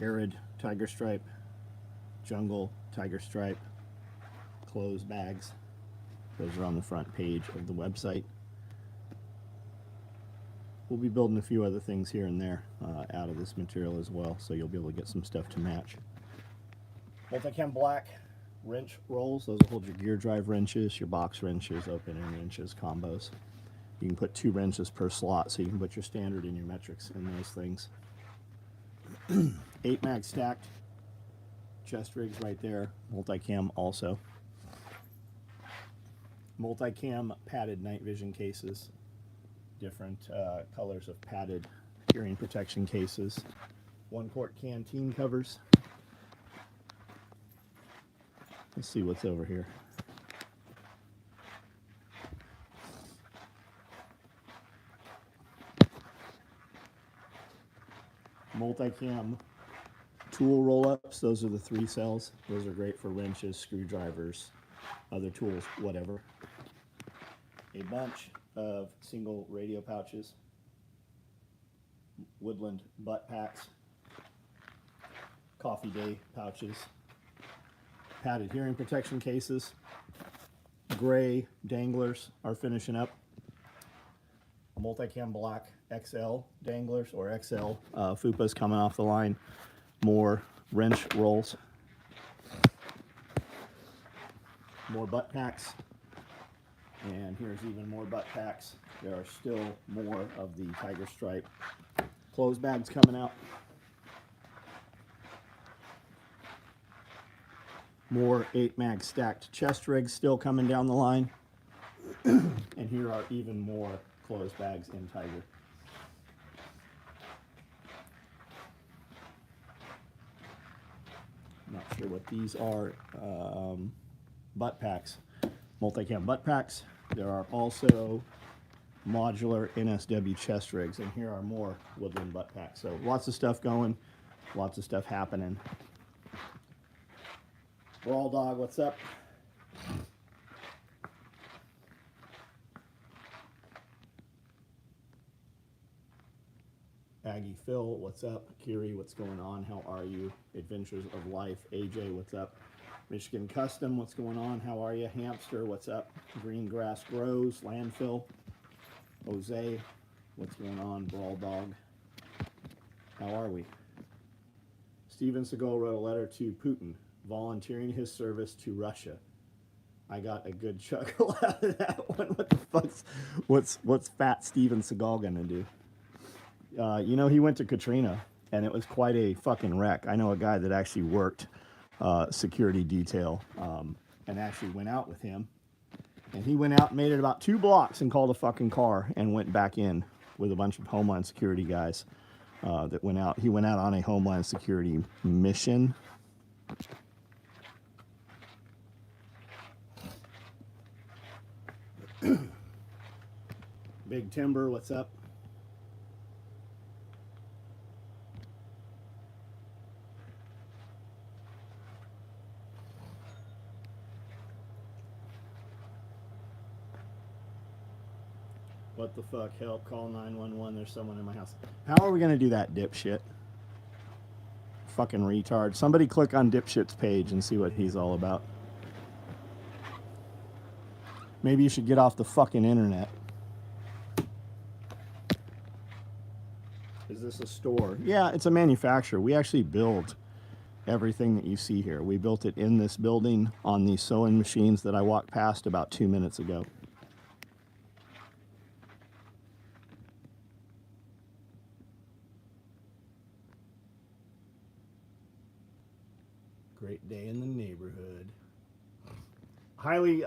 Arid tiger stripe, jungle tiger stripe, closed bags. Those are on the front page of the website. We'll be building a few other things here and there out of this material as well, so you'll be able to get some stuff to match. Multicam black wrench rolls. Those will hold your gear drive wrenches, your box wrenches, open end wrenches, combos. You can put 2 wrenches per slot, so you can put your standard and your metrics in those things. 8 mag stacked chest rigs right there. Multicam also. Multicam padded night vision cases. Different colors of padded hearing protection cases. 1-quart canteen covers. Let's see what's over here. Multicam tool roll-ups. Those are the 3 cells. Those are great for wrenches, screwdrivers, other tools, whatever. A bunch of single radio pouches, woodland butt packs, coffee day pouches, padded hearing protection cases, gray danglers are finishing up, a multicam black XL danglers or XL FUPAs coming off the line, more wrench rolls, more butt packs. And here's even more butt packs. There are still more of the tiger stripe closed bags coming out. More 8 mag stacked chest rigs still coming down the line. And here are even more closed bags in tiger. Not sure what these are. Butt packs. Multicam butt packs. There are also modular NSW chest rigs, and here are more woodland butt packs. So lots of stuff going, lots of stuff happening. Brawl Dog, what's up? Aggie Phil, what's up? Kiri, what's going on? How are you? Adventures of Life, AJ, what's up? Michigan Custom, what's going on? How are you? Hamster, what's up? Green Grass Grows, Landfill, Jose, what's going on? Brawl Dog, how are we? Steven Seagal wrote a letter to Putin, volunteering his service to Russia. I got a good chuckle out of that one. What the fuck's, what's fat Steven Seagal gonna do? You know, he went to Katrina, and it was quite a fucking wreck. I know a guy that actually worked security detail and actually went out with him, and he went out and made it about 2 blocks and called a fucking car and went back in with a bunch of Homeland Security guys that went out. He went out on a Homeland Security mission. Big Timber, what's up? What the fuck? Help, call 911. There's someone in my house. How are we going to do that, dipshit? Fucking retard. Somebody click on dipshit's page and see what he's all about. Maybe you should get off the fucking internet. Is this a store? Yeah, it's a manufacturer. We actually build everything that you see here. We built it in this building on these sewing machines that I walked past about 2 minutes ago. Great day in the neighborhood. Highly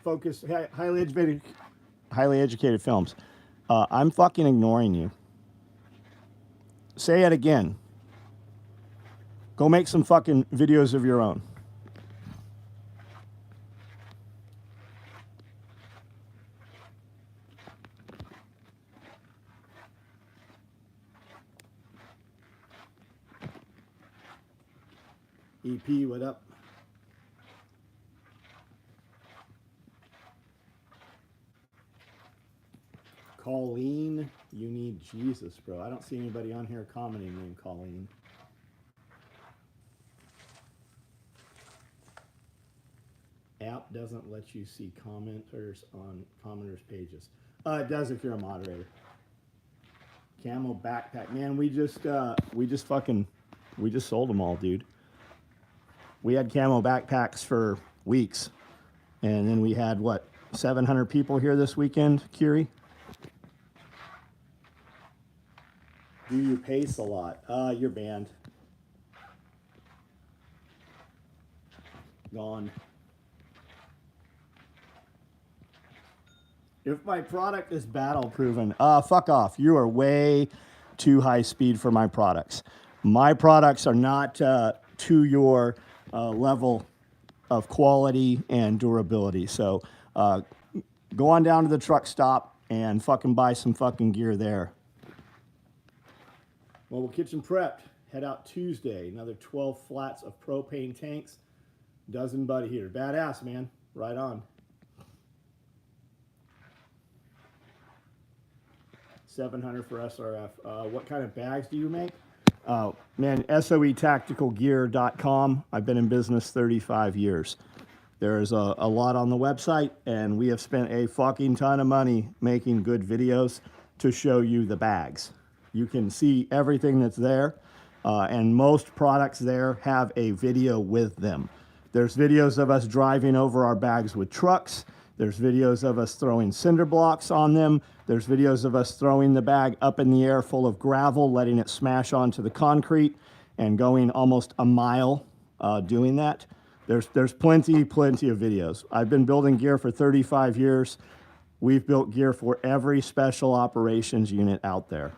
focused, highly educated films. I'm fucking ignoring you. Say it again. Go make some fucking videos of your own. EP, what up? Colleen, you need Jesus, bro. I don't see anybody on here commenting named Colleen. app doesn't let you see commenters on commenters pages. It does if you're a moderator. Camo backpack, man. We just sold them all, dude. We had camo backpacks for weeks, and then we had what, 700 people here this weekend, Curie? Do you pace a lot? You're banned. Gone. If my product is battle proven, fuck off. You are way too high speed for my products. My products are not to your level of quality and durability. So go on down to the truck stop and fucking buy some fucking gear there. Mobile kitchen prepped. Head out Tuesday. Another 12 flats of propane tanks. Dozen buddy heater. Badass, man. Right on. 700 for SRF. What kind of bags do you make? Man, SOE tacticalgearcom. I've been in business 35 years. There's a lot on the website, and we have spent a fucking ton of money making good videos to show you the bags. You can see everything that's there, and most products there have a video with them. There's videos of us driving over our bags with trucks. There's videos of us throwing cinder blocks on them. There's videos of us throwing the bag up in the air full of gravel, letting it smash onto the concrete, and going almost a mile doing that. There's plenty of videos. I've been building gear for 35 years. We've built gear for every special operations unit out there.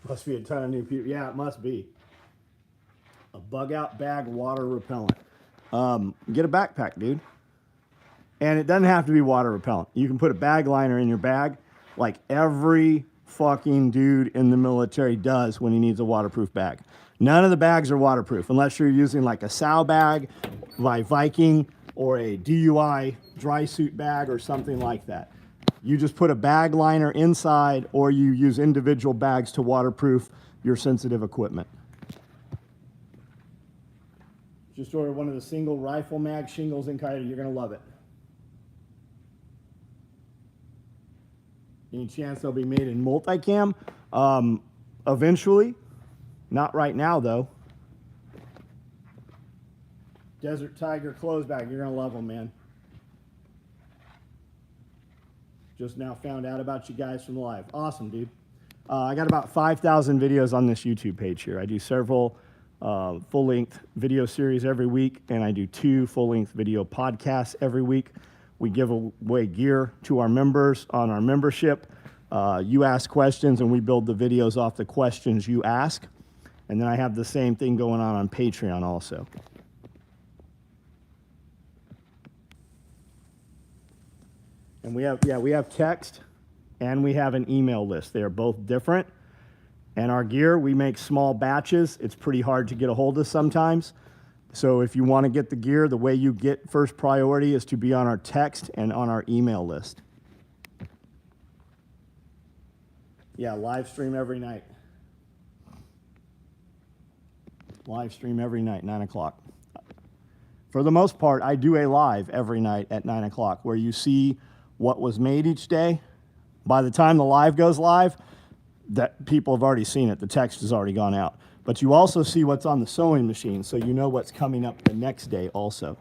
Must be a ton of new people. Yeah, it must be. A bug out bag, water repellent. Get a backpack, dude. And it doesn't have to be water repellent. You can put a bag liner in your bag like every fucking dude in the military does when he needs a waterproof bag. None of the bags are waterproof unless you're using like a SOE bag by Viking or a DUI dry suit bag or something like that. You just put a bag liner inside, or you use individual bags to waterproof your sensitive equipment. Just order one of the single rifle mag shingles in Coyote. You're going to love it. Any chance they'll be made in multicam? Eventually. Not right now, though. Desert Tiger clothes bag. You're going to love them, man. Just now found out about you guys from the live. Awesome, dude. I got about 5,000 videos on this YouTube page here. I do several full-length video series every week, and I do 2 full-length video podcasts every week. We give away gear to our members on our membership. You ask questions, and we build the videos off the questions you ask. And then I have the same thing going on Patreon also. And we have text and we have an email list. They are both different. And our gear, we make small batches. It's pretty hard to get a hold of sometimes. So if you want to get the gear, the way you get first priority is to be on our text and on our email list. Yeah, live stream every night. Live stream every night, 9 o'clock. For the most part, I do a live every night at 9 o'clock where you see what was made each day. By the time the live goes live, that people have already seen it. The text has already gone out. But you also see what's on the sewing machine, so you know what's coming up the next day also.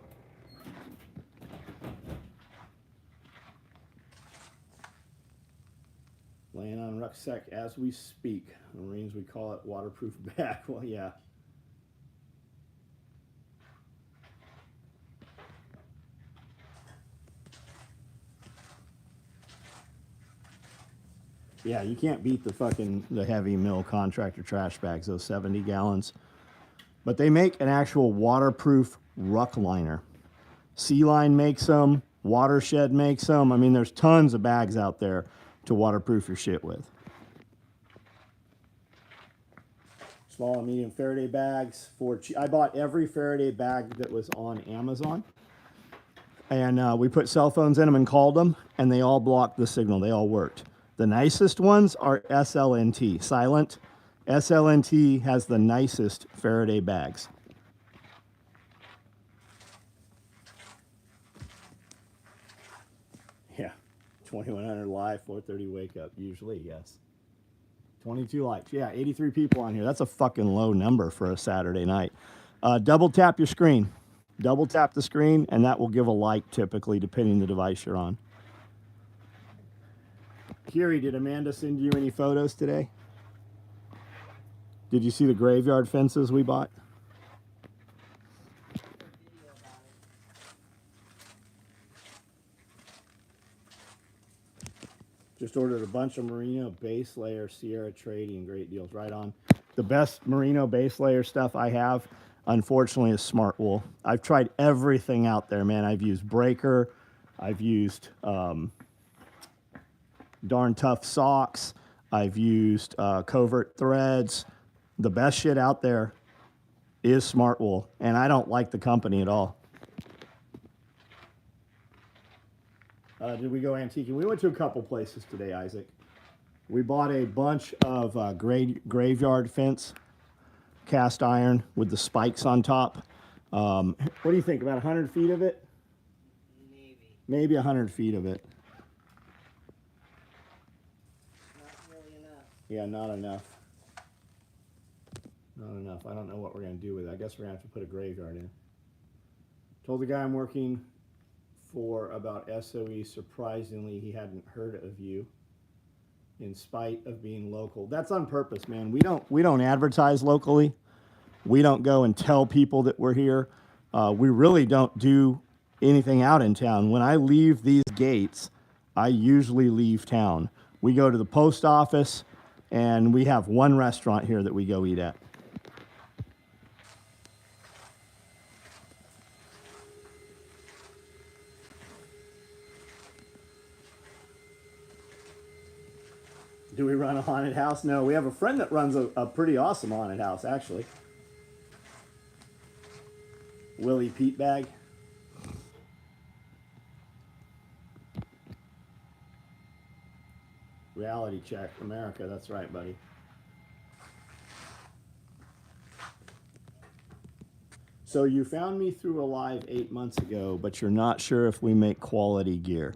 Laying on rucksack as we speak. The Marines, we call it waterproof bag. Well, yeah. Yeah, you can't beat the heavy mill contractor trash bags, those 70 gallons. But they make an actual waterproof ruck liner. Sea Line makes them, Watershed makes them. I mean, there's tons of bags out there to waterproof your shit with. Small and medium Faraday bags. I bought every Faraday bag that was on Amazon. And we put cell phones in them and called them, and they all blocked the signal. They all worked. The nicest ones are SLNT, silent. SLNT has the nicest Faraday bags. Yeah, 2100 live, 4:30 wake up, usually, yes. 22 likes, yeah, 83 people on here. That's a fucking low number for a Saturday night. Double tap your screen. Double tap the screen, and that will give a like typically, depending on the device you're on. Kiri, did Amanda send you any photos today? Did you see the graveyard fences we bought? Just ordered a bunch of merino base layer Sierra trading, great deals, right on. The best merino base layer stuff I have, unfortunately, is Smart Wool. I've tried everything out there, man. I've used Breaker, I've used Darn Tough socks, I've used Covert threads. The best shit out there is Smart Wool, and I don't like the company at all. Did we go antiquing? We went to a couple places today, Isaac. We bought a bunch of graveyard fence, cast iron with the spikes on top. What do you think, about 100 feet of it? Maybe 100 feet of it. Not really enough. Yeah, not enough. Not enough. I don't know what we're going to do with it. I guess we're going to have to put a graveyard in. Told the guy I'm working for about SOE, surprisingly, he hadn't heard of you, in spite of being local. That's on purpose, man. We don't advertise locally. We don't go and tell people that we're here. We really don't do anything out in town. When I leave these gates, I usually leave town. We go to the post office, and we have one restaurant here that we go eat at. Do we run a haunted house? No, we have a friend that runs a pretty awesome haunted house, actually. Willie Pete Bag. Reality check, America, that's right, buddy. So you found me through a live 8 months ago, but you're not sure if we make quality gear.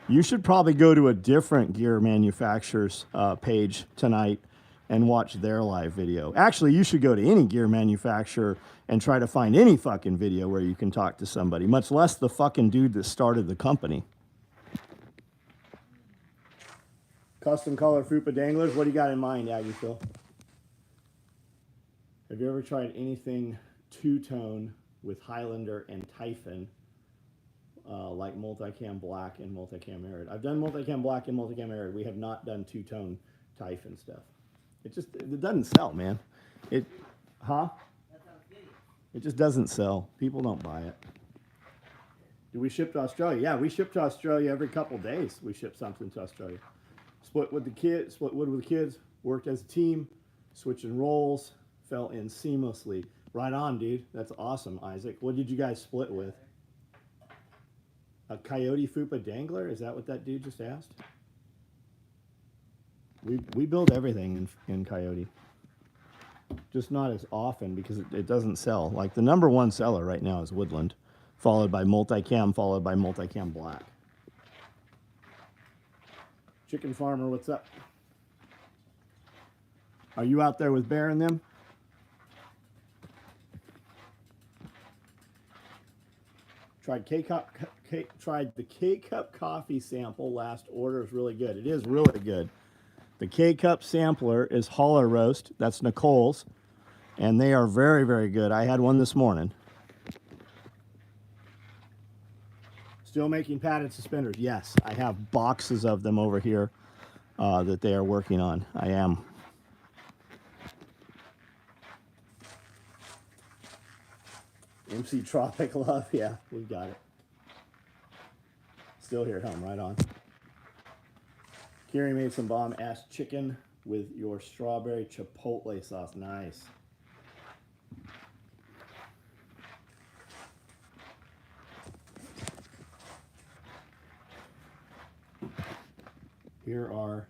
You should probably go to a different gear manufacturer's page tonight and watch their live video. Actually, you should go to any gear manufacturer and try to find any fucking video where you can talk to somebody, much less the fucking dude that started the company. Custom color FFAD danglers, what do you got in mind, Aggie Phil? Have you ever tried anything two-tone with Highlander and Typhon? Like multicam black and multicam arid. I've done multicam black and multicam arid. We have not done two-tone Typhon stuff. It doesn't sell, man. It just doesn't sell. People don't buy it. Do we ship to Australia? Yeah, we ship to Australia every couple days. We ship something to Australia. Split wood with the kids, worked as a team, switching roles, fell in seamlessly. Right on, dude. That's awesome, Isaac. What did you guys split with? A Coyote FFAD dangler? Is that what that dude just asked? We build everything in Coyote. Just not as often because it doesn't sell. Like the #1 seller right now is Woodland, followed by multicam, followed by multicam black. Chicken Farmer, what's up? Are you out there with Bear and them? Tried the K-Cup coffee sample last order. Is really good. It is really good. The K-Cup sampler is Holler Roast. That's Nicole's. And they are very, very good. I had one this morning. Still making padded suspenders? Yes. I have boxes of them over here that they are working on. I am. MC Tropic Love, yeah, we got it. Still here at home, right on. Kiri made some bomb-ass chicken with your strawberry chipotle sauce. Nice. Here are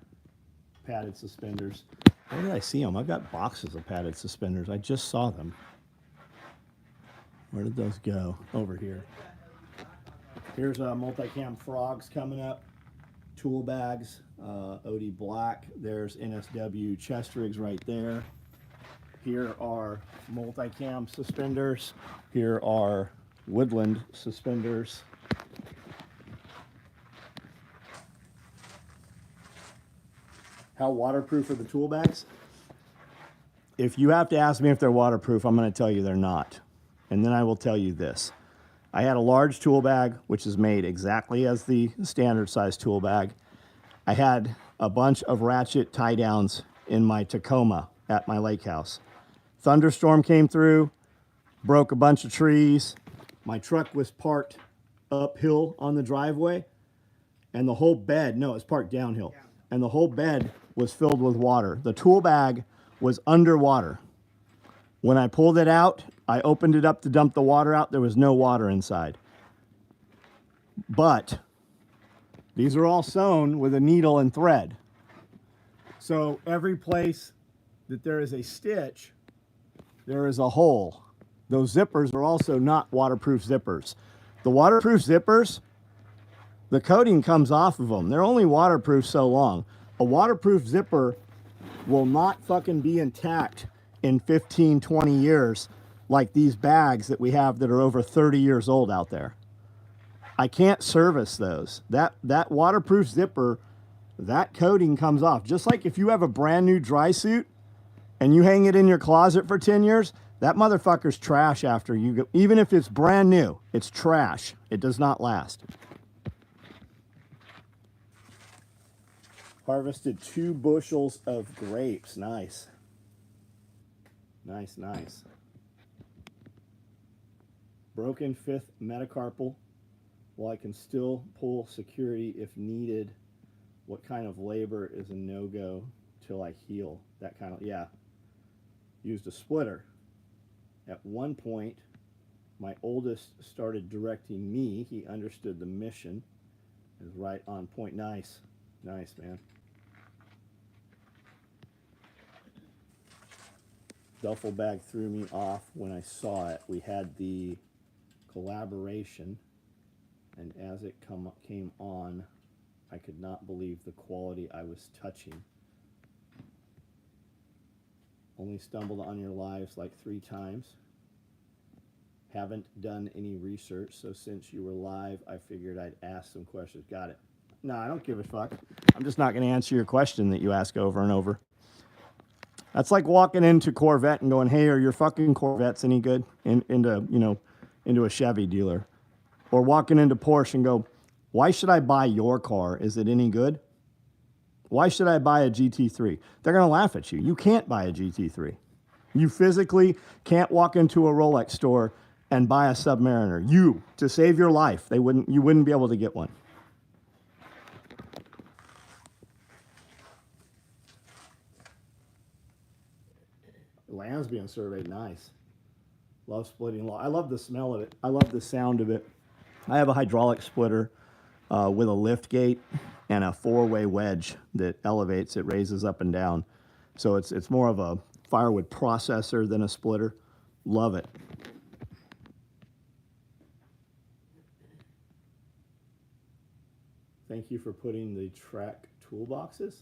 padded suspenders. Where did I see them? I've got boxes of padded suspenders. I just saw them. Where did those go? Over here. Here's multicam frogs coming up. Tool bags, OD black. There's NSW chest rigs right there. Here are multicam suspenders. Here are woodland suspenders. How waterproof are the tool bags? If you have to ask me if they're waterproof, I'm going to tell you they're not. And then I will tell you this. I had a large tool bag, which is made exactly as the standard size tool bag. I had a bunch of ratchet tie downs in my Tacoma at my lake house. Thunderstorm came through, broke a bunch of trees. My truck was parked uphill on the driveway, and the whole bed, no, it was parked downhill, and the whole bed was filled with water. The tool bag was underwater. When I pulled it out, I opened it up to dump the water out. There was no water inside. But these are all sewn with a needle and thread. So every place that there is a stitch, there is a hole. Those zippers are also not waterproof zippers. The waterproof zippers, the coating comes off of them. They're only waterproof so long. A waterproof zipper will not fucking be intact in 15, 20 years like these bags that we have that are over 30 years old out there. I can't service those. That waterproof zipper, that coating comes off. Just like if you have a brand new dry suit and you hang it in your closet for 10 years, that motherfucker's trash after you go. Even if it's brand new, it's trash. It does not last. Harvested 2 bushels of grapes. Nice. Nice, nice. Broken 5th metacarpal. While I can still pull security if needed, what kind of labor is a no-go till I heal? That kind of, yeah. Used a splitter. At one point, my oldest started directing me. He understood the mission. It was right on point. Nice. Nice, man. Duffel bag threw me off when I saw it. We had the collaboration, and as it came on, I could not believe the quality I was touching. Only stumbled on your lives like 3 times. Haven't done any research, so since you were live, I figured I'd ask some questions. Got it. No, I don't give a fuck. I'm just not going to answer your question that you ask over and over. That's like walking into Corvette and going, "Hey, are your fucking Corvettes any good?" Into a Chevy dealer. Or walking into Porsche and go, "Why should I buy your car? Is it any good? Why should I buy a GT3?" They're going to laugh at you. You can't buy a GT3. You physically can't walk into a Rolex store and buy a Submariner. You, to save your life, you wouldn't be able to get one. Land's being surveyed. Nice. Love splitting. I love the smell of it. I love the sound of it. I have a hydraulic splitter with a lift gate and a 4-way wedge that elevates. It raises up and down. So it's more of a firewood processor than a splitter. Love it. Thank you for putting the track toolboxes.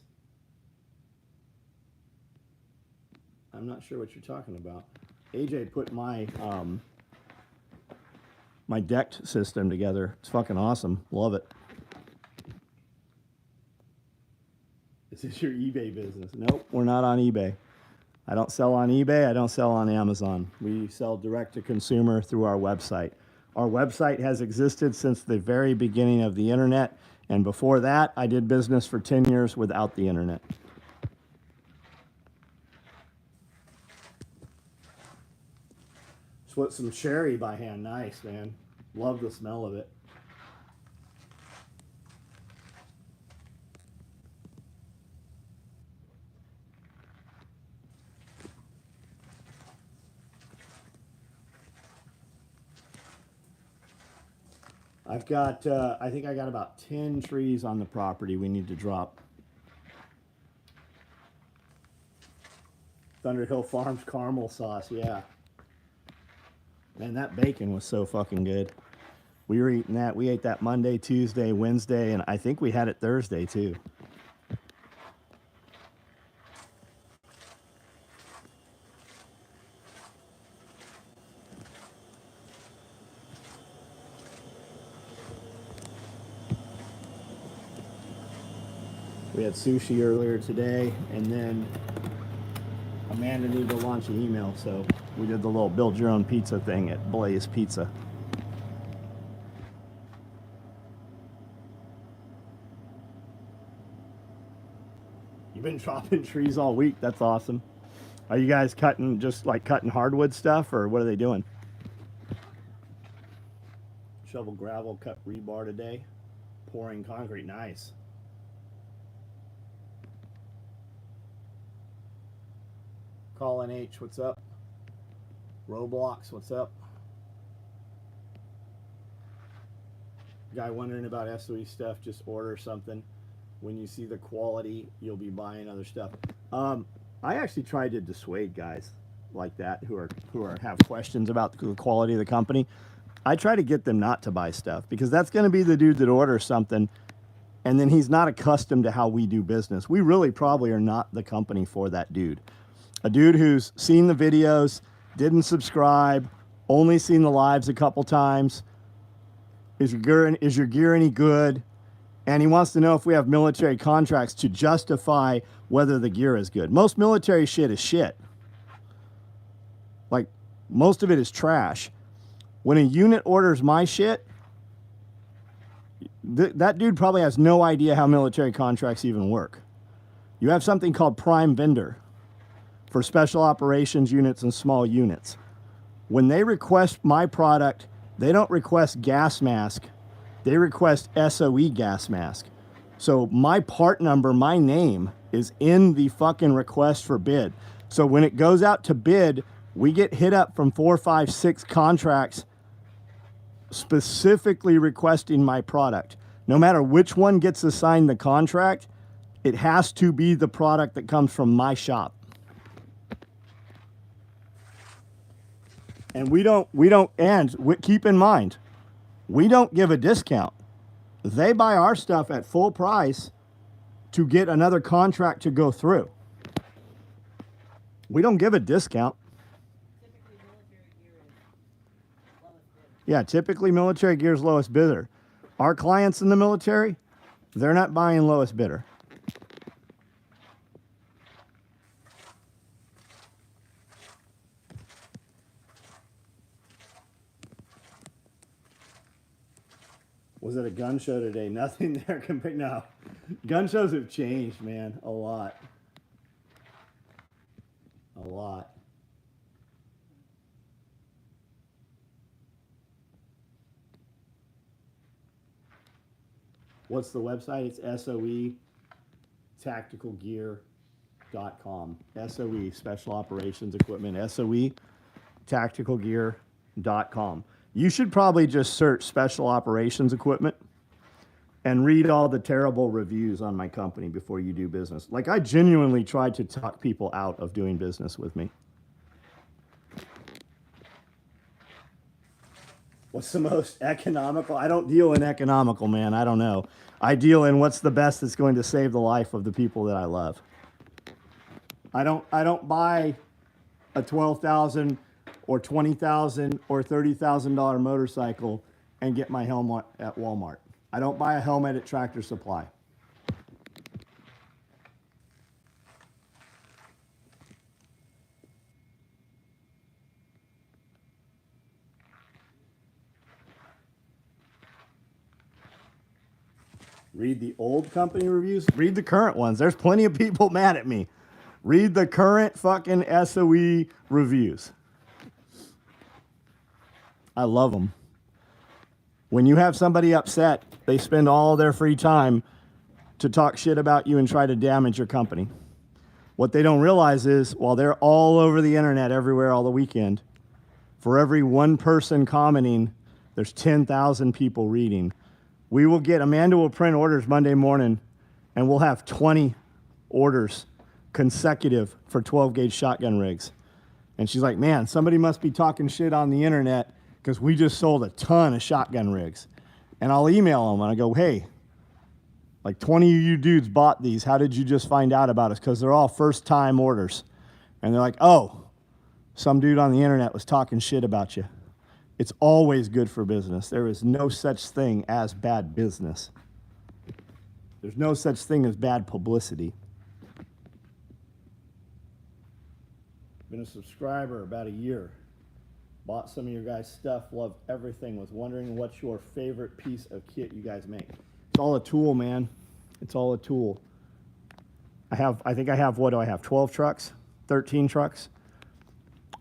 I'm not sure what you're talking about. AJ put my my decked system together. It's fucking awesome. Love it. This is your eBay business. Nope, we're not on eBay. I don't sell on eBay. I don't sell on Amazon. We sell direct to consumer through our website. Our website has existed since the very beginning of the internet. And before that, I did business for 10 years without the internet. Split some cherry by hand. Nice, man. Love the smell of it. I've got, I think I got about 10 trees on the property we need to drop. Thunderhill Farms caramel sauce, yeah. Man, that bacon was so fucking good. We were eating that. We ate that Monday, Tuesday, Wednesday, and I think we had it Thursday too. We had sushi earlier today, and then Amanda needed to launch an email, so we did the little build your own pizza thing at Blaze Pizza. You've been chopping trees all week. That's awesome. Are you guys cutting, just like cutting hardwood stuff, or what are they doing? Shovel gravel, cut rebar today. Pouring concrete. Nice. Colin H, what's up? Roblox, what's up? Guy wondering about SOE stuff, just order something. When you see the quality, you'll be buying other stuff. I actually tried to dissuade guys like that who have questions about the quality of the company. I try to get them not to buy stuff, because that's going to be the dude that orders something and then he's not accustomed to how we do business. We really probably are not the company for that dude. A dude who's seen the videos, didn't subscribe, only seen the lives a couple times. Is your gear any good? And he wants to know if we have military contracts to justify whether the gear is good. Most military shit is shit. Like, most of it is trash. When a unit orders my shit, that dude probably has no idea how military contracts even work. You have something called prime vendor for special operations units and small units. When they request my product, they don't request gas mask. They request SOE gas mask. So my part number, my name, is in the fucking request for bid. So when it goes out to bid, we get hit up from 4, 5, 6 contracts specifically requesting my product. No matter which one gets assigned the contract, it has to be the product that comes from my shop. And keep in mind, we don't give a discount. They buy our stuff at full price to get another contract to go through. We don't give a discount. Yeah, typically military gear is lowest bidder. Our clients in the military, they're not buying lowest bidder. Was it a gun show today? Nothing there compared. No, gun shows have changed, man, a lot. A lot. What's the website? It's SOE tacticalgear.com. SOE, Special Operations Equipment. SOE tacticalgear.com. You should probably just search Special Operations Equipment and read all the terrible reviews on my company before you do business. Like, I genuinely tried to talk people out of doing business with me. What's the most economical? I don't deal in economical, man. I don't know. I deal in what's the best that's going to save the life of the people that I love. I don't buy a $12,000 or $20,000 or $30,000 motorcycle and get my helmet at Walmart. I don't buy a helmet at Tractor Supply. Read the old company reviews. Read the current ones. There's plenty of people mad at me. Read the current fucking SOE reviews. I love them. When you have somebody upset, they spend all their free time to talk shit about you and try to damage your company. What they don't realize is, while they're all over the internet everywhere all the weekend, for every one person commenting, there's 10,000 people reading. Amanda will print orders Monday morning, and we'll have 20 orders consecutive for 12 gauge shotgun rigs. And she's like, man, somebody must be talking shit on the internet because we just sold a ton of shotgun rigs. And I'll email them and I go, hey, like 20 of you dudes bought these. How did you just find out about us? Because they're all first time orders. And they're like, oh, some dude on the internet was talking shit about you. It's always good for business. There is no such thing as bad business. There's no such thing as bad publicity. Been a subscriber about a year. Bought some of your guys' stuff, loved everything. Was wondering what's your favorite piece of kit you guys make. It's all a tool, man. It's all a tool. I think I have, what do I have, 12 trucks? 13 trucks?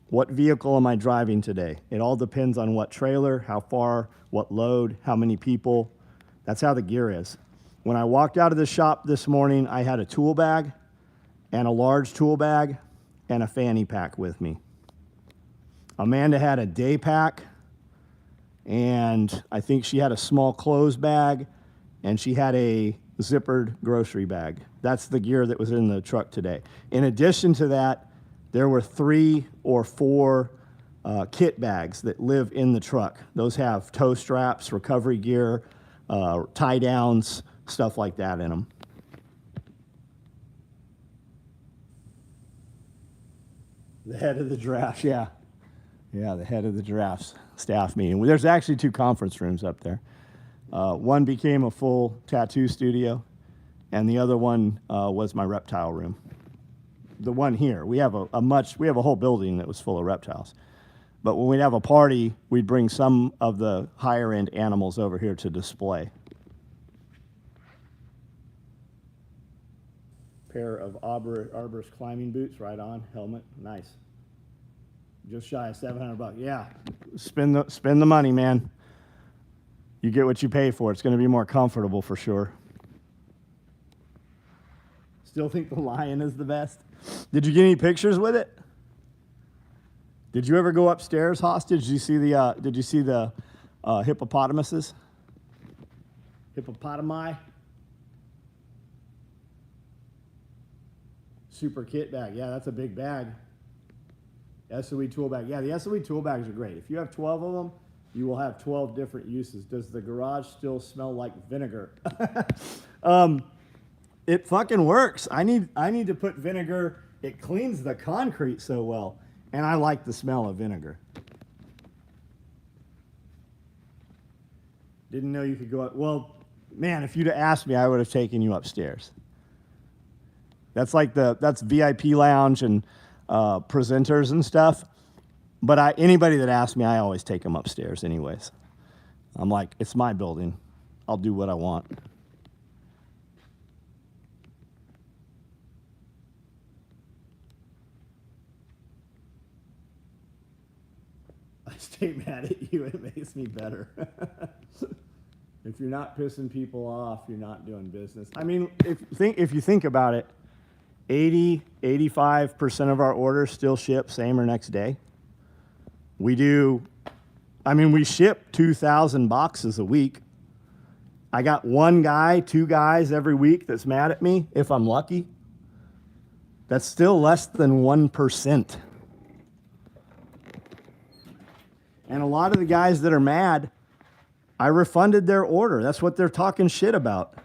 What vehicle am I driving today? It all depends on what trailer, how far, what load, how many people. That's how the gear is. When I walked out of the shop this morning, I had a tool bag and a large tool bag and a fanny pack with me. Amanda had a day pack, and I think she had a small clothes bag, and she had a zippered grocery bag. That's the gear that was in the truck today. In addition to that, there were 3 or 4 kit bags that live in the truck. Those have toe straps, recovery gear, tie downs, stuff like that in them. The head of the draft, yeah. Yeah, the head of the draft's staff meeting. There's actually 2 conference rooms up there. One became a full tattoo studio, and the other one was my reptile room. The one here, we have a whole building that was full of reptiles. But when we'd have a party, we'd bring some of the higher end animals over here to display. Pair of arborist climbing boots, right on, helmet, nice. Just shy of $700. Yeah, spend the money, man. You get what you pay for. It's going to be more comfortable for sure. Still think the lion is the best. Did you get any pictures with it? Did you ever go upstairs hostage? Did you see the hippopotamuses? Hippopotami? Super kit bag. Yeah, that's a big bag. SOE tool bag. Yeah, the SOE tool bags are great. If you have 12 of them, you will have 12 different uses. Does the garage still smell like vinegar? It fucking works. I need to put vinegar. It cleans the concrete so well. And I like the smell of vinegar. Didn't know you could go up. Well, man, if you'd have asked me, I would have taken you upstairs. That's VIP lounge and presenters and stuff. But anybody that asks me, I always take them upstairs anyways. I'm like, it's my building. I'll do what I want. I stay mad at you. It makes me better. If you're not pissing people off, you're not doing business. I mean, if you think about it, 85% of our orders still ship same or next day. We ship 2,000 boxes a week. I got 1 guy, 2 guys every week that's mad at me, if I'm lucky. That's still less than 1%. And a lot of the guys that are mad, I refunded their order. That's what they're talking shit about.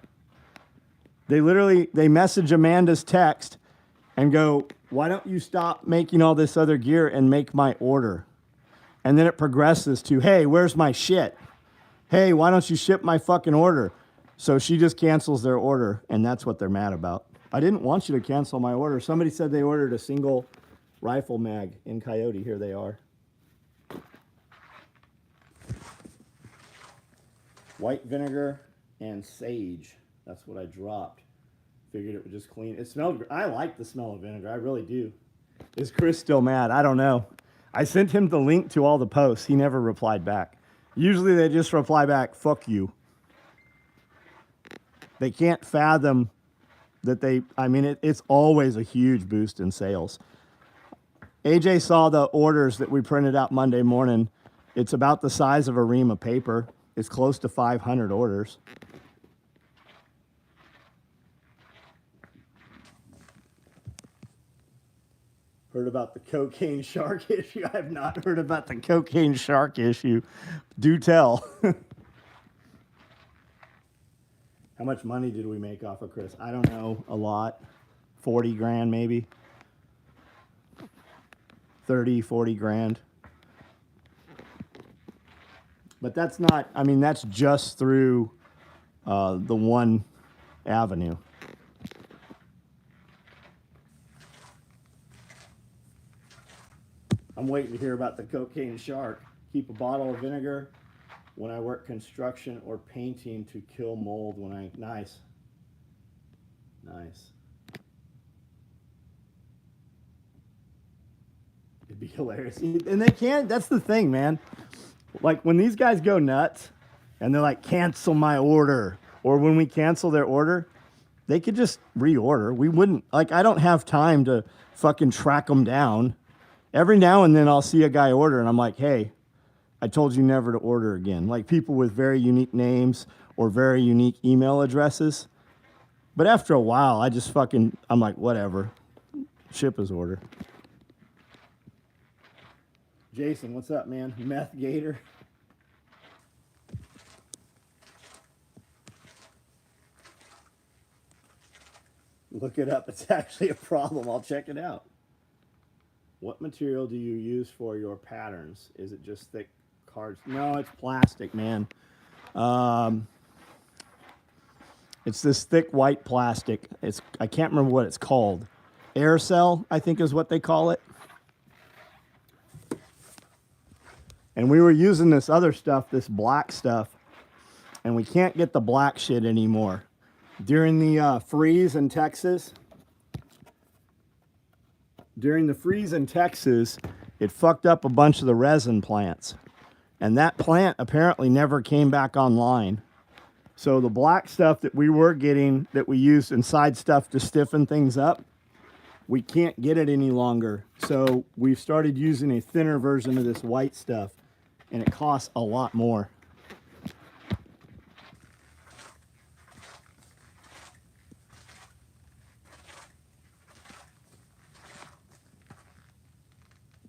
They message Amanda's text and go, why don't you stop making all this other gear and make my order? And then it progresses to, hey, where's my shit? Hey, why don't you ship my fucking order? So she just cancels their order, and that's what they're mad about. I didn't want you to cancel my order. Somebody said they ordered a single rifle mag in Coyote. Here they are. White vinegar and sage. That's what I dropped. Figured it would just clean. It smelled. I like the smell of vinegar. I really do. Is Chris still mad? I don't know. I sent him the link to all the posts. He never replied back. Usually they just reply back, fuck you. They can't fathom that it's always a huge boost in sales. AJ saw the orders that we printed out Monday morning. It's about the size of a ream of paper. It's close to 500 orders. Heard about the cocaine shark issue? I have not heard about the cocaine shark issue. Do tell. How much money did we make off of Chris? I don't know. A lot. 40 grand maybe. 30, 40 grand. But that's not, I mean, that's just through the one avenue. I'm waiting to hear about the cocaine shark. Keep a bottle of vinegar when I work construction or painting to kill mold when I, nice. Nice. It'd be hilarious. And they can't, that's the thing, man. Like when these guys go nuts and they're like, cancel my order. Or when we cancel their order, they could just reorder. We wouldn't, like, I don't have time to fucking track them down. Every now and then I'll see a guy order and I'm like, hey, I told you never to order again. Like people with very unique names or very unique email addresses. But after a while, I just fucking, I'm like, whatever. Ship his order. Jason, what's up, man? Meth Gator. Look it up. It's actually a problem. I'll check it out. What material do you use for your patterns? Is it just thick cards? No, it's plastic, man. It's this thick white plastic. I can't remember what it's called. Aircell, I think is what they call it. And we were using this other stuff, this black stuff, and we can't get the black shit anymore. During the freeze in Texas, it fucked up a bunch of the resin plants. And that plant apparently never came back online. So the black stuff that we were getting, that we used inside stuff to stiffen things up, we can't get it any longer. So we've started using a thinner version of this white stuff, and it costs a lot more.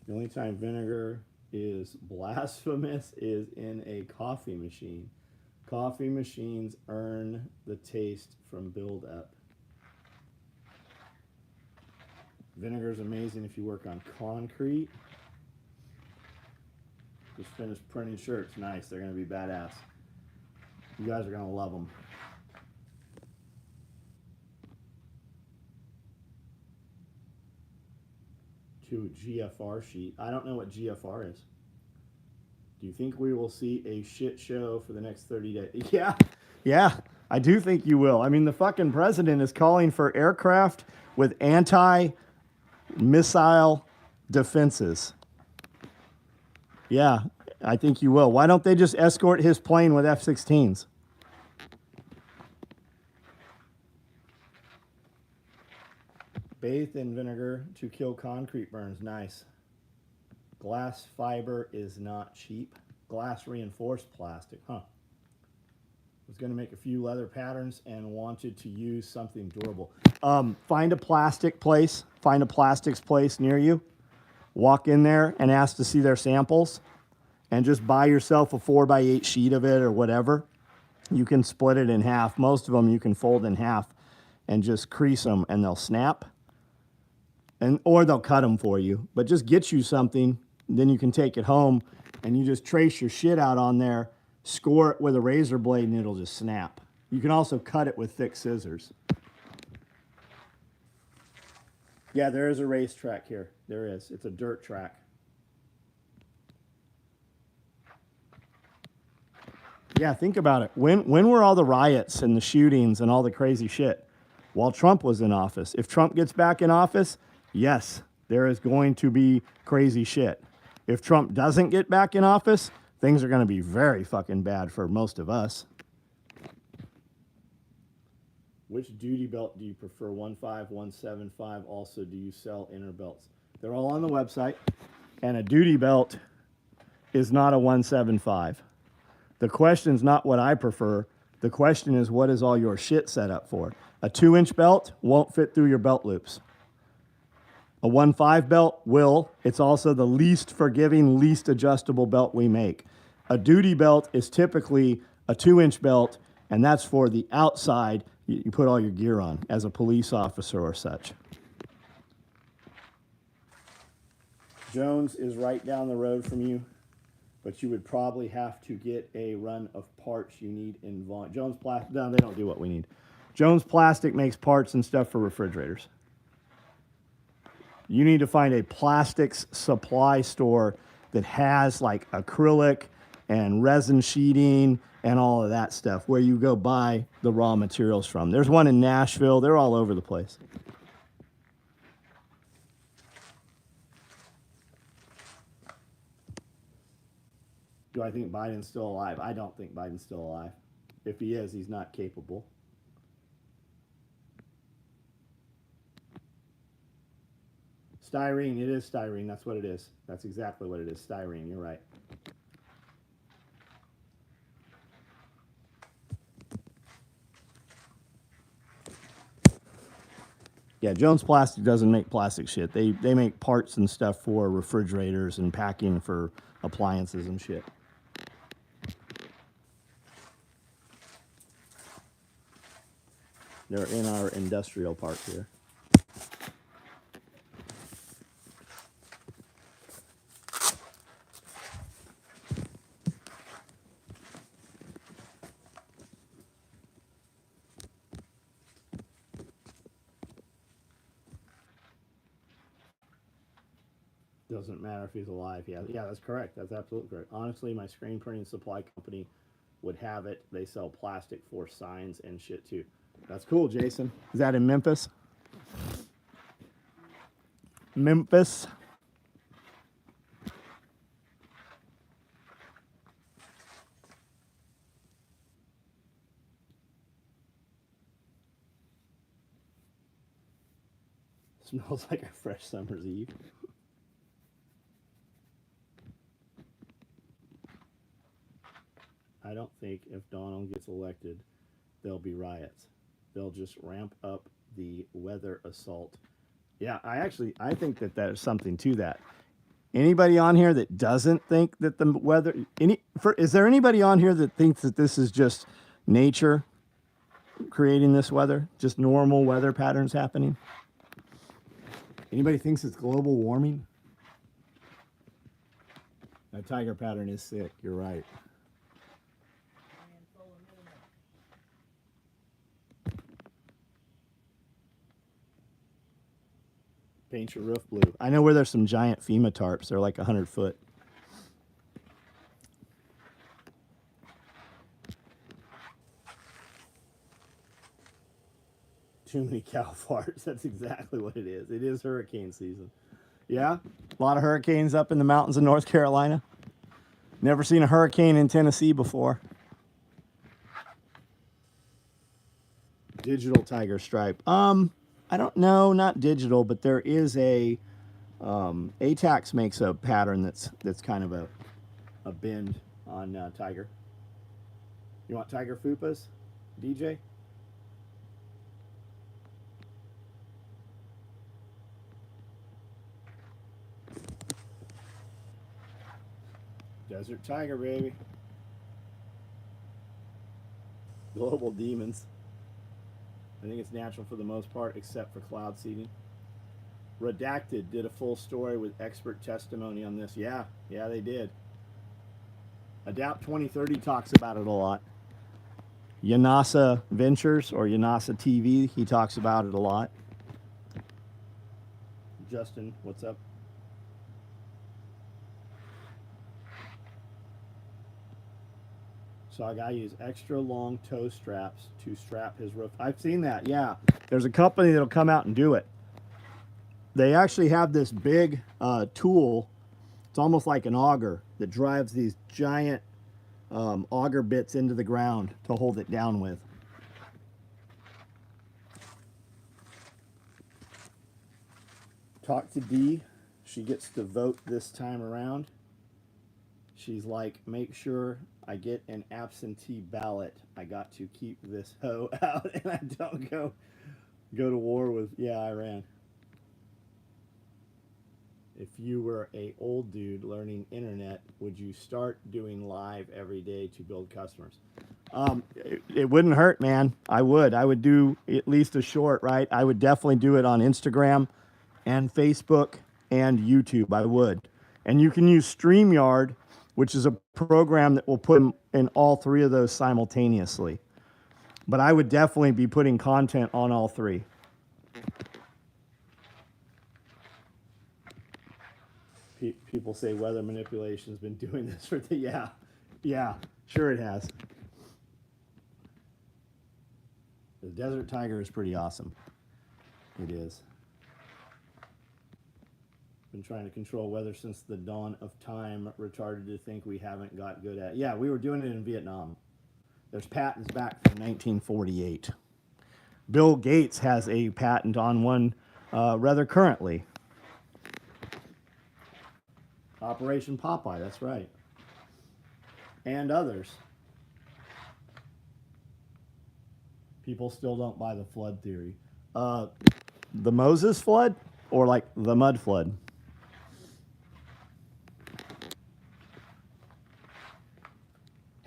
The only time vinegar is blasphemous is in a coffee machine. Coffee machines earn the taste from build-up. Vinegar is amazing if you work on concrete. Just finished printing shirts. Nice. They're going to be badass. You guys are going to love them. To GFR sheet. I don't know what GFR is. Do you think we will see a shit show for the next 30 days? Yeah, I do think you will. I mean, the fucking president is calling for aircraft with anti-missile defenses. Yeah, I think you will. Why don't they just escort his plane with F-16s? Bathe in vinegar to kill concrete burns. Nice. Glass fiber is not cheap. Glass reinforced plastic. Huh. Was going to make a few leather patterns and wanted to use something durable. Find a plastic place. Find a plastics place near you. Walk in there and ask to see their samples. And just buy yourself a 4x8 sheet of it or whatever. You can split it in half. Most of them you can fold in half and just crease them and they'll snap. Or they'll cut them for you. But just get you something. Then you can take it home and you just trace your shit out on there, score it with a razor blade, and it'll just snap. You can also cut it with thick scissors. Yeah, there is a racetrack here. There is. It's a dirt track. Yeah, think about it. When were all the riots and the shootings and all the crazy shit? While Trump was in office. If Trump gets back in office, yes, there is going to be crazy shit. If Trump doesn't get back in office, things are going to be very fucking bad for most of us. Which duty belt do you prefer, 1.5, 1.75? Also, do you sell inner belts? They're all on the website. And a duty belt is not a 1.75. The question's not what I prefer. The question is, what is all your shit set up for? A 2-inch belt won't fit through your belt loops. A 1.5 belt will. It's also the least forgiving, least adjustable belt we make. A duty belt is typically a 2-inch belt, and that's for the outside. You put all your gear on as a police officer or such. Jones is right down the road from you, but you would probably have to get a run of parts you need in Vaughn. Jones Plastic, no, they don't do what we need. Jones Plastic makes parts and stuff for refrigerators. You need to find a plastics supply store that has like acrylic and resin sheeting and all of that stuff where you go buy the raw materials from. There's one in Nashville. They're all over the place. Do I think Biden's still alive? I don't think Biden's still alive. If he is, he's not capable. Styrene, it is styrene. That's what it is. That's exactly what it is. Styrene, you're right. Yeah, Jones Plastic doesn't make plastic shit. They make parts and stuff for refrigerators and packing for appliances and shit. They're in our industrial park here. Doesn't matter if he's alive. Yeah, that's correct. That's absolutely correct. Honestly, my screen printing supply company would have it. They sell plastic for signs and shit too. That's cool, Jason. Is that in Memphis? Memphis. Smells like a fresh summer's eve. I don't think if Donald gets elected, there'll be riots. They'll just ramp up the weather assault. Yeah, I think that there's something to that. Anybody on here that doesn't think that the weather, is there anybody on here that thinks that this is just nature creating this weather? Just normal weather patterns happening? Anybody thinks it's global warming? That tiger pattern is sick, you're right. Paint your roof blue. I know where there's some giant FEMA tarps. They're like 100 foot. Too many cow farts. That's exactly what it is. It is hurricane season. Yeah, a lot of hurricanes up in the mountains of North Carolina. Never seen a hurricane in Tennessee before. Digital tiger stripe. I don't know, not digital, but there is a ATAX makes a pattern that's kind of a bend on tiger. You want tiger fupas, DJ? Desert tiger, baby. Global demons. I think it's natural for the most part, except for cloud seeding. Redacted did a full story with expert testimony on this. Yeah, they did. Adapt 2030 talks about it a lot. Yanasa Ventures or Yanasa TV, he talks about it a lot. Justin, what's up? So a guy used extra long toe straps to strap his roof. I've seen that, yeah. There's a company that'll come out and do it. They actually have this big tool. It's almost like an auger that drives these giant auger bits into the ground to hold it down with. Talk to Dee. She gets to vote this time around. She's like, make sure I get an absentee ballot. I got to keep this hoe out and I don't go to war with, Iran. if you were a old dude learning internet, would you start doing live every day to build customers? It wouldn't hurt, man. I would do at least a short, right? I would definitely do it on Instagram and Facebook and YouTube. I would. And you can use StreamYard, which is a program that will put in all three of those simultaneously. But I would definitely be putting content on all three. People say weather manipulation's been doing this for the, yeah, sure it has. The Desert Tiger is pretty awesome. It is. Been trying to control weather since the dawn of time. Retarded to think we haven't got good at it. Yeah, we were doing it in Vietnam. There's patents back from 1948. Bill Gates has a patent on one rather currently. Operation Popeye, that's right. And others. People still don't buy the flood theory. The Moses flood or like the mud flood?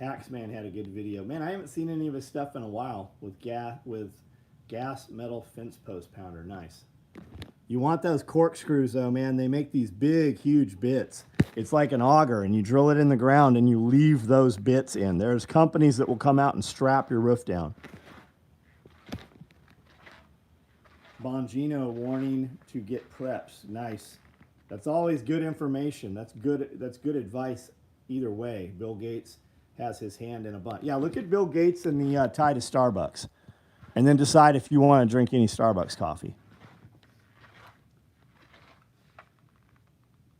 Taxman had a good video. Man, I haven't seen any of his stuff in a while with gas metal fence post pounder. Nice. You want those corkscrews though, man. They make these big, huge bits. It's like an auger, and you drill it in the ground and you leave those bits in. There's companies that will come out and strap your roof down. Bongino warning to get preps. Nice. That's always good information. That's good advice either way. Bill Gates has his hand in a bunch. Yeah, look at Bill Gates and the tie to Starbucks. And then decide if you want to drink any Starbucks coffee.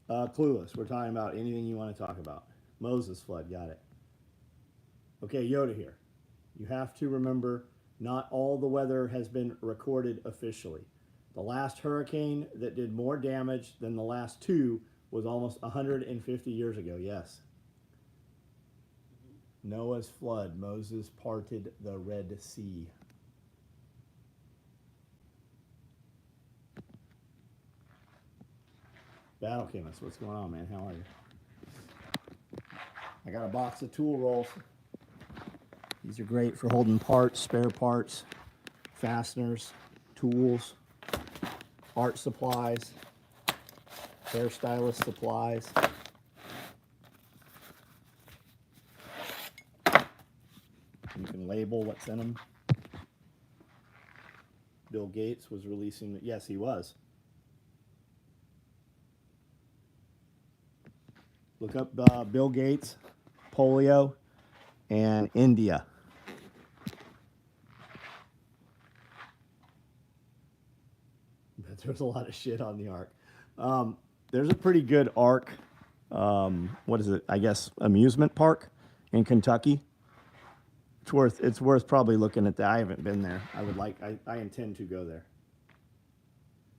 Clueless. We're talking about anything you want to talk about. Moses flood. Got it. Okay, Yoda here. You have to remember, not all the weather has been recorded officially. The last hurricane that did more damage than the last two was almost 150 years ago. Yes. Noah's flood. Moses parted the Red Sea. Battle Chemist, what's going on, man? How are you? I got a box of tool rolls. These are great for holding parts, spare parts, fasteners, tools, art supplies, hairstylist supplies. You can label what's in them. Bill Gates was releasing, yes, he was. Look up Bill Gates, polio, and India. But there's a lot of shit on the ark. There's a pretty good ark. What is it? I guess Amusement Park in Kentucky. It's worth probably looking at that. I haven't been there. I intend to go there.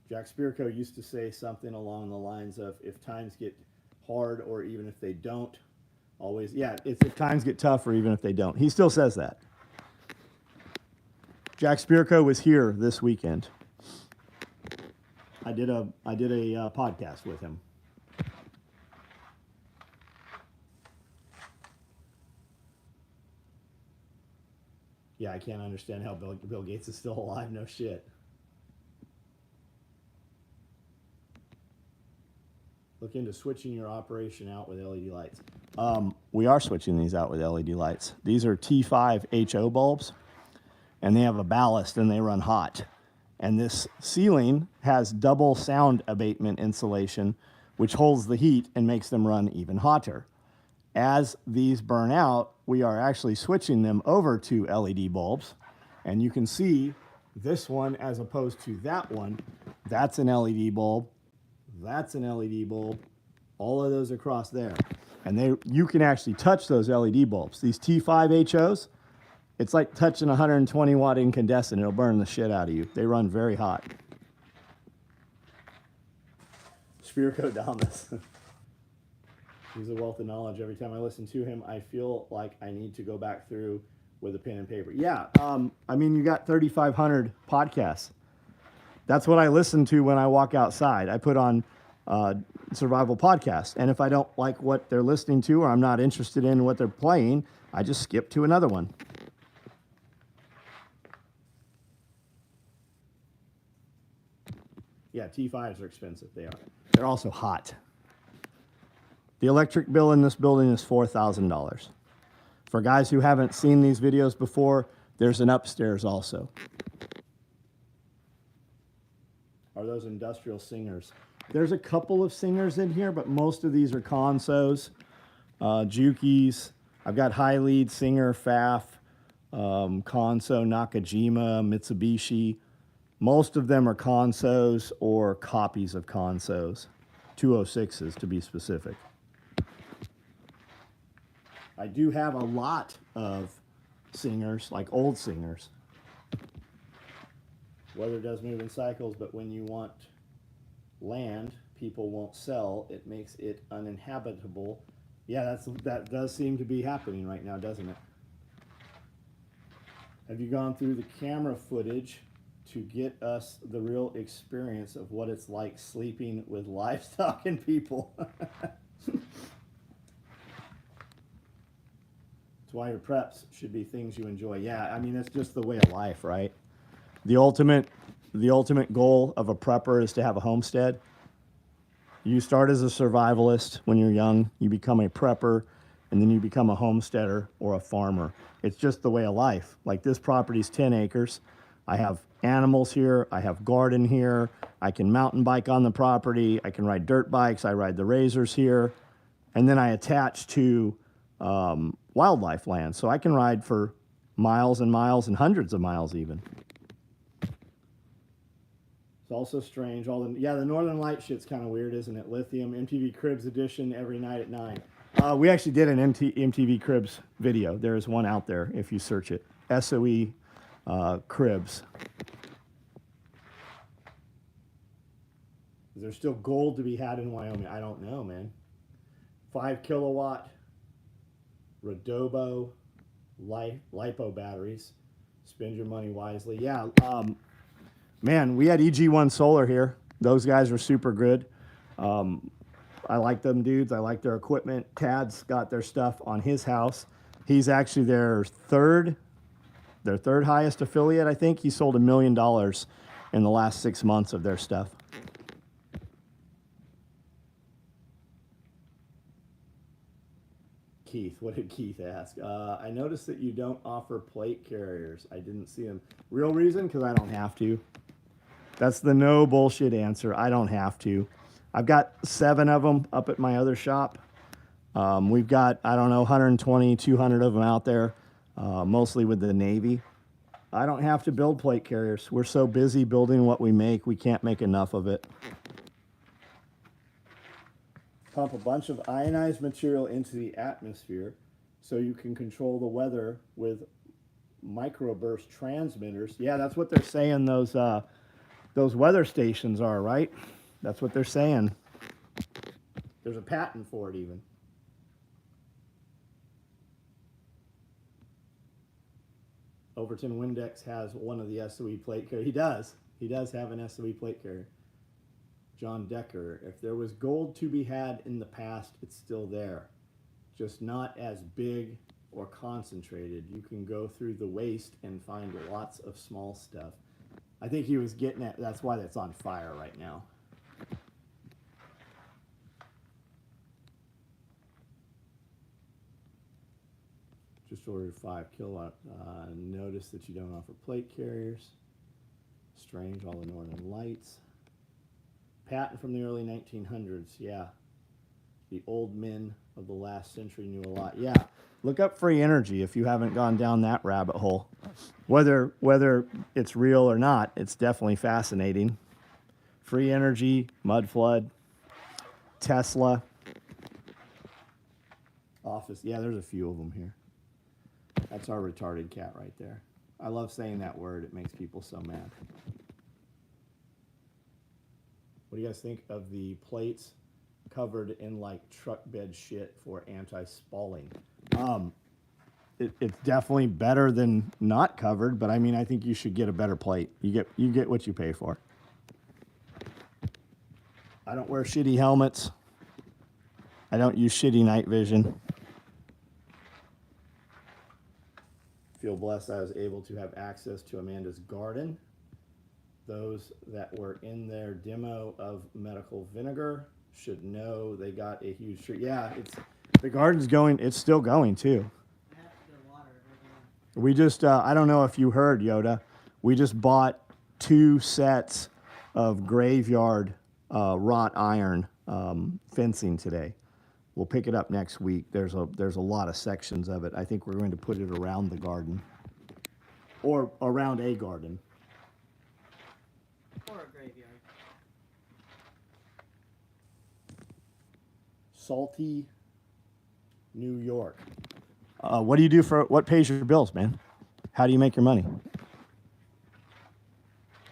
Jack Spirko used to say something along the lines of, if times get hard, or even if they don't, always, yeah, it's if times get tough, or even if they don't. He still says that. Jack Spirko was here this weekend. I did a podcast with him. Yeah, I can't understand how Bill Gates is still alive. No shit. Look into switching your operation out with LED lights. We are switching these out with LED lights. These are T5 HO bulbs, and they have a ballast and they run hot. And this ceiling has double sound abatement insulation, which holds the heat and makes them run even hotter. As these burn out, we are actually switching them over to LED bulbs. And you can see this one as opposed to that one. That's an LED bulb. That's an LED bulb. All of those across there. And you can actually touch those LED bulbs. These T5 HOs, it's like touching a 120 watt incandescent. It'll burn the shit out of you. They run very hot. Spirko Damas. He's a wealth of knowledge. Every time I listen to him, I feel like I need to go back through with a pen and paper. Yeah, I mean, you got 3,500 podcasts. That's what I listen to when I walk outside. I put on survival podcast. And if I don't like what they're listening to, or I'm not interested in what they're playing, I just skip to another one. Yeah, T5s are expensive. They are. They're also hot. The electric bill in this building is $4,000. For guys who haven't seen these videos before, there's an upstairs also. Are those industrial singers? There's a couple of singers in here, but most of these are consos, Jukies. I've got high lead, singer, Pfaff, Conso, Nakajima, Mitsubishi. Most of them are consos or copies of consos, 206s to be specific. I do have a lot of singers, like old singers. Weather does move in cycles, but when you want land people won't sell, it makes it uninhabitable. Yeah, that does seem to be happening right now, doesn't it? Have you gone through the camera footage to get us the real experience of what it's like sleeping with livestock and people? That's why your preps should be things you enjoy. Yeah, I mean, it's just the way of life, right? The ultimate goal of a prepper is to have a homestead. You start as a survivalist when you're young, you become a prepper, and then you become a homesteader or a farmer. It's just the way of life. Like this property's 10 acres. I have animals here, I have garden here, I can mountain bike on the property, I can ride dirt bikes, I ride the razors here, and then I attach to wildlife land. So I can ride for miles and miles and hundreds of miles even. It's also strange. The Northern Light shit's kind of weird, isn't it? Lithium MPV Cribs edition every night at 9. We actually did an MTV Cribs video. There is one out there if you search it. SOE Cribs. Is there still gold to be had in Wyoming? I don't know, man. 5 kilowatt Rodobo LiPo batteries. Spend your money wisely. Yeah, man, we had EG1 Solar here. Those guys were super good. I like them dudes. I like their equipment. Tad's got their stuff on his house. He's actually their third highest affiliate, I think. He sold $1 million in the last 6 months of their stuff. Keith, what did Keith ask? I noticed that you don't offer plate carriers. I didn't see them. Real reason? Because I don't have to. That's the no bullshit answer. I don't have to. I've got 7 of them up at my other shop. We've got, I don't know, 120, 200 of them out there, mostly with the Navy. I don't have to build plate carriers. We're so busy building what we make, we can't make enough of it. Pump a bunch of ionized material into the atmosphere so you can control the weather with microburst transmitters. Yeah, that's what they're saying those weather stations are, right? That's what they're saying. There's a patent for it even. Overton Windex has one of the SOE plate carriers. He does. He does have an SOE plate carrier. John Decker, if there was gold to be had in the past, it's still there. Just not as big or concentrated. You can go through the waste and find lots of small stuff. I think he was getting at, that's why that's on fire right now. Just ordered 5 kilowatt. Notice that you don't offer plate carriers. Strange, all the Northern Lights. Patent from the early 1900s, yeah. The old men of the last century knew a lot. Yeah, look up free energy if you haven't gone down that rabbit hole. Whether it's real or not, it's definitely fascinating. Free energy, mud flood, Tesla. Office, yeah, there's a few of them here. That's our retarded cat right there. I love saying that word. It makes people so mad. What do you guys think of the plates covered in like truck bed shit for anti-spalling? It's definitely better than not covered, but I mean, I think you should get a better plate. You get what you pay for. I don't wear shitty helmets. I don't use shitty night vision. Feel blessed I was able to have access to Amanda's garden. Those that were in their demo of medical vinegar should know they got a huge treat. Yeah, the garden's going, it's still going too. I have to go water it every We just, I don't know if you heard, Yoda, we just bought 2 sets of graveyard wrought iron fencing today. We'll pick it up next week. There's a lot of sections of it. I think we're going to put it around the garden or around a garden. or a graveyard. Salty, New York. What do you do for, what pays your bills, man? How do you make your money?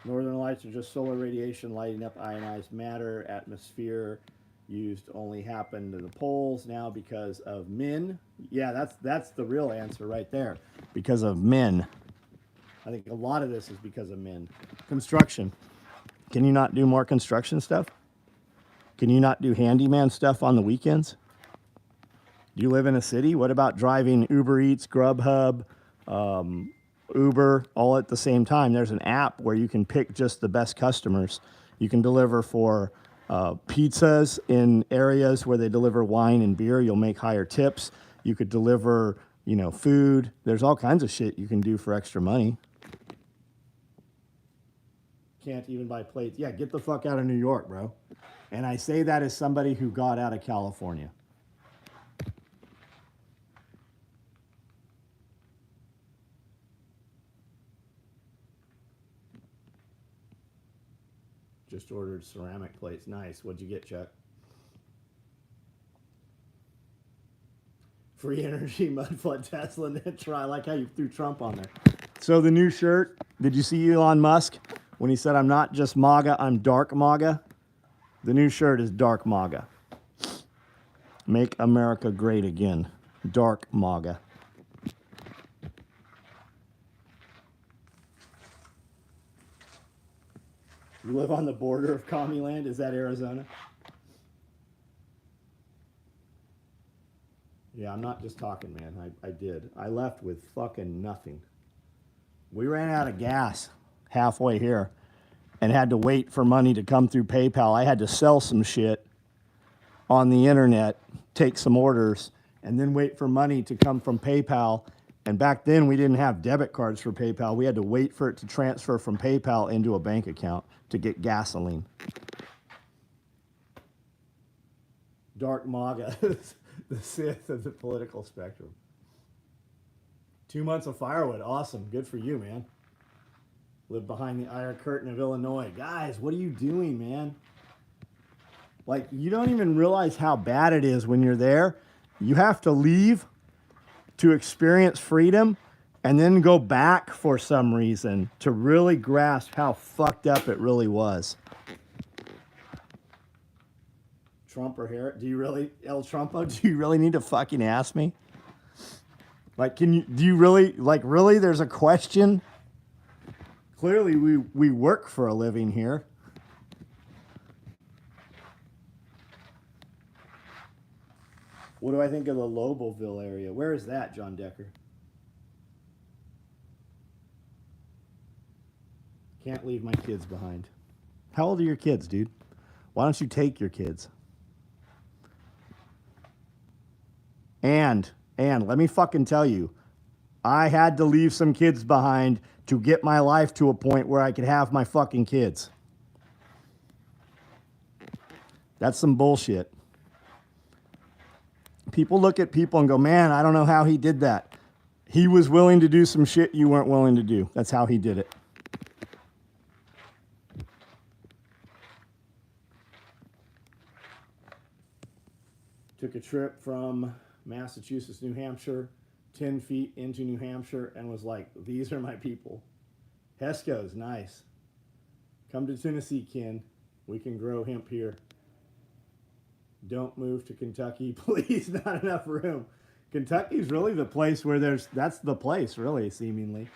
Northern lights are just solar radiation lighting up ionized matter. Atmosphere used only happened to the poles now because of men. Yeah, that's the real answer right there. Because of men. I think a lot of this is because of men. Construction. Can you not do more construction stuff? Can you not do handyman stuff on the weekends? Do you live in a city? What about driving Uber Eats, Grubhub, Uber, all at the same time? There's an app where you can pick just the best customers. You can deliver for pizzas in areas where they deliver wine and beer. You'll make higher tips. You could deliver, you know, food. There's all kinds of shit you can do for extra money. Can't even buy plates. Yeah, get the fuck out of New York, bro. And I say that as somebody who got out of California. Just ordered ceramic plates. Nice. What'd you get, Chuck? Free energy, mudflood, Tesla, Nitra. I like how you threw Trump on there. So the new shirt, did you see Elon Musk when he said, I'm not just MAGA, I'm dark MAGA? The new shirt is dark MAGA. Make America great again. Dark MAGA. You live on the border of Commie Land? Is that Arizona? Yeah, I'm not just talking, man. I did. I left with fucking nothing. We ran out of gas halfway here and had to wait for money to come through PayPal. I had to sell some shit on the internet, take some orders, and then wait for money to come from PayPal. And back then, we didn't have debit cards for PayPal. We had to wait for it to transfer from PayPal into a bank account to get gasoline. Dark MAGA, the Sith of the political spectrum. 2 months of firewood. Awesome. Good for you, man. Live behind the Iron Curtain of Illinois. Guys, what are you doing, man? Like, you don't even realize how bad it is when you're there. You have to leave to experience freedom and then go back for some reason to really grasp how fucked up it really was. Trump or Harris? Do you really, El Trumpo, do you really need to fucking ask me? Like, do you really, like, really, there's a question? Clearly, we work for a living here. What do I think of the Loboville area? Where is that, John Decker? Can't leave my kids behind. How old are your kids, dude? Why don't you take your kids? And let me fucking tell you, I had to leave some kids behind to get my life to a point where I could have my fucking kids. That's some bullshit. People look at people and go, man, I don't know how he did that. He was willing to do some shit you weren't willing to do. That's how he did it. Took a trip from Massachusetts, New Hampshire, 10 feet into New Hampshire, and was like, these are my people. Hesco's nice. Come to Tennessee, Ken. We can grow hemp here. Don't move to Kentucky, please. Not enough room. Kentucky's really the place where that's the place, really, seemingly.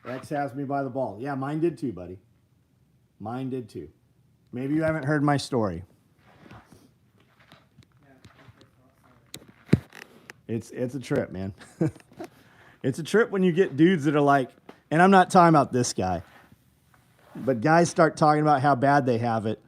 Rex has me by the ball. Yeah, mine did too, buddy. Mine did too. Maybe you haven't heard my story. It's a trip, man. It's a trip when you get dudes that are like, and I'm not talking about this guy, but guys start talking about how bad they have it,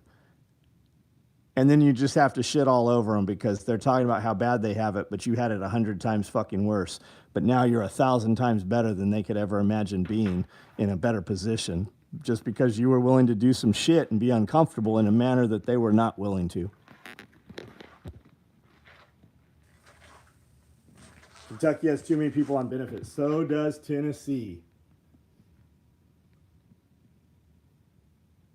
and then you just have to shit all over them because they're talking about how bad they have it, but you had it 100 times fucking worse. But now you're 1,000 times better than they could ever imagine being in a better position, just because you were willing to do some shit and be uncomfortable in a manner that they were not willing to. Kentucky has too many people on benefits. So does Tennessee.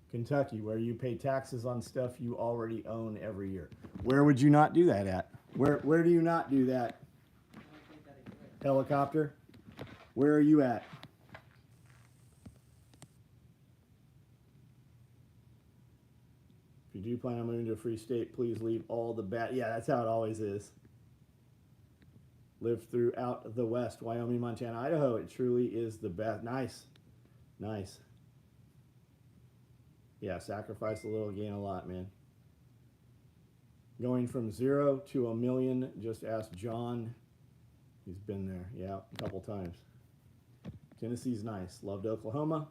Kentucky, where you pay taxes on stuff you already own every year. Where would you not do that at? Where do you not do that? Helicopter? Where are you at? If you do plan on moving to a free state, please leave all the bad. Yeah, that's how it always is. Live throughout the West, Wyoming, Montana, Idaho. It truly is the best. Nice. Nice. Yeah, sacrifice a little, gain a lot, man. Going from 0 to 1 million, just ask John. He's been there, yeah, a couple times. Tennessee's nice. Loved Oklahoma.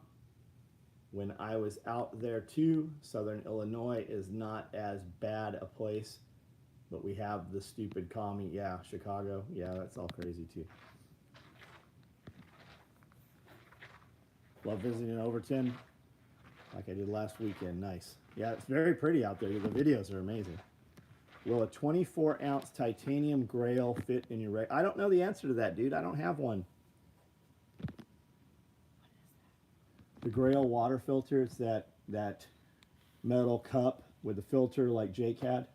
When I was out there too, Southern Illinois is not as bad a place, but we have the stupid commie. Yeah, Chicago. Yeah, that's all crazy too. Love visiting Overton, like I did last weekend. Nice. Yeah, it's very pretty out there. The videos are amazing. Will a 24-ounce titanium grail fit in your rig? I don't know the answer to that, dude. I don't have one. The grail water filter, it's that metal cup with the filter like Jake had.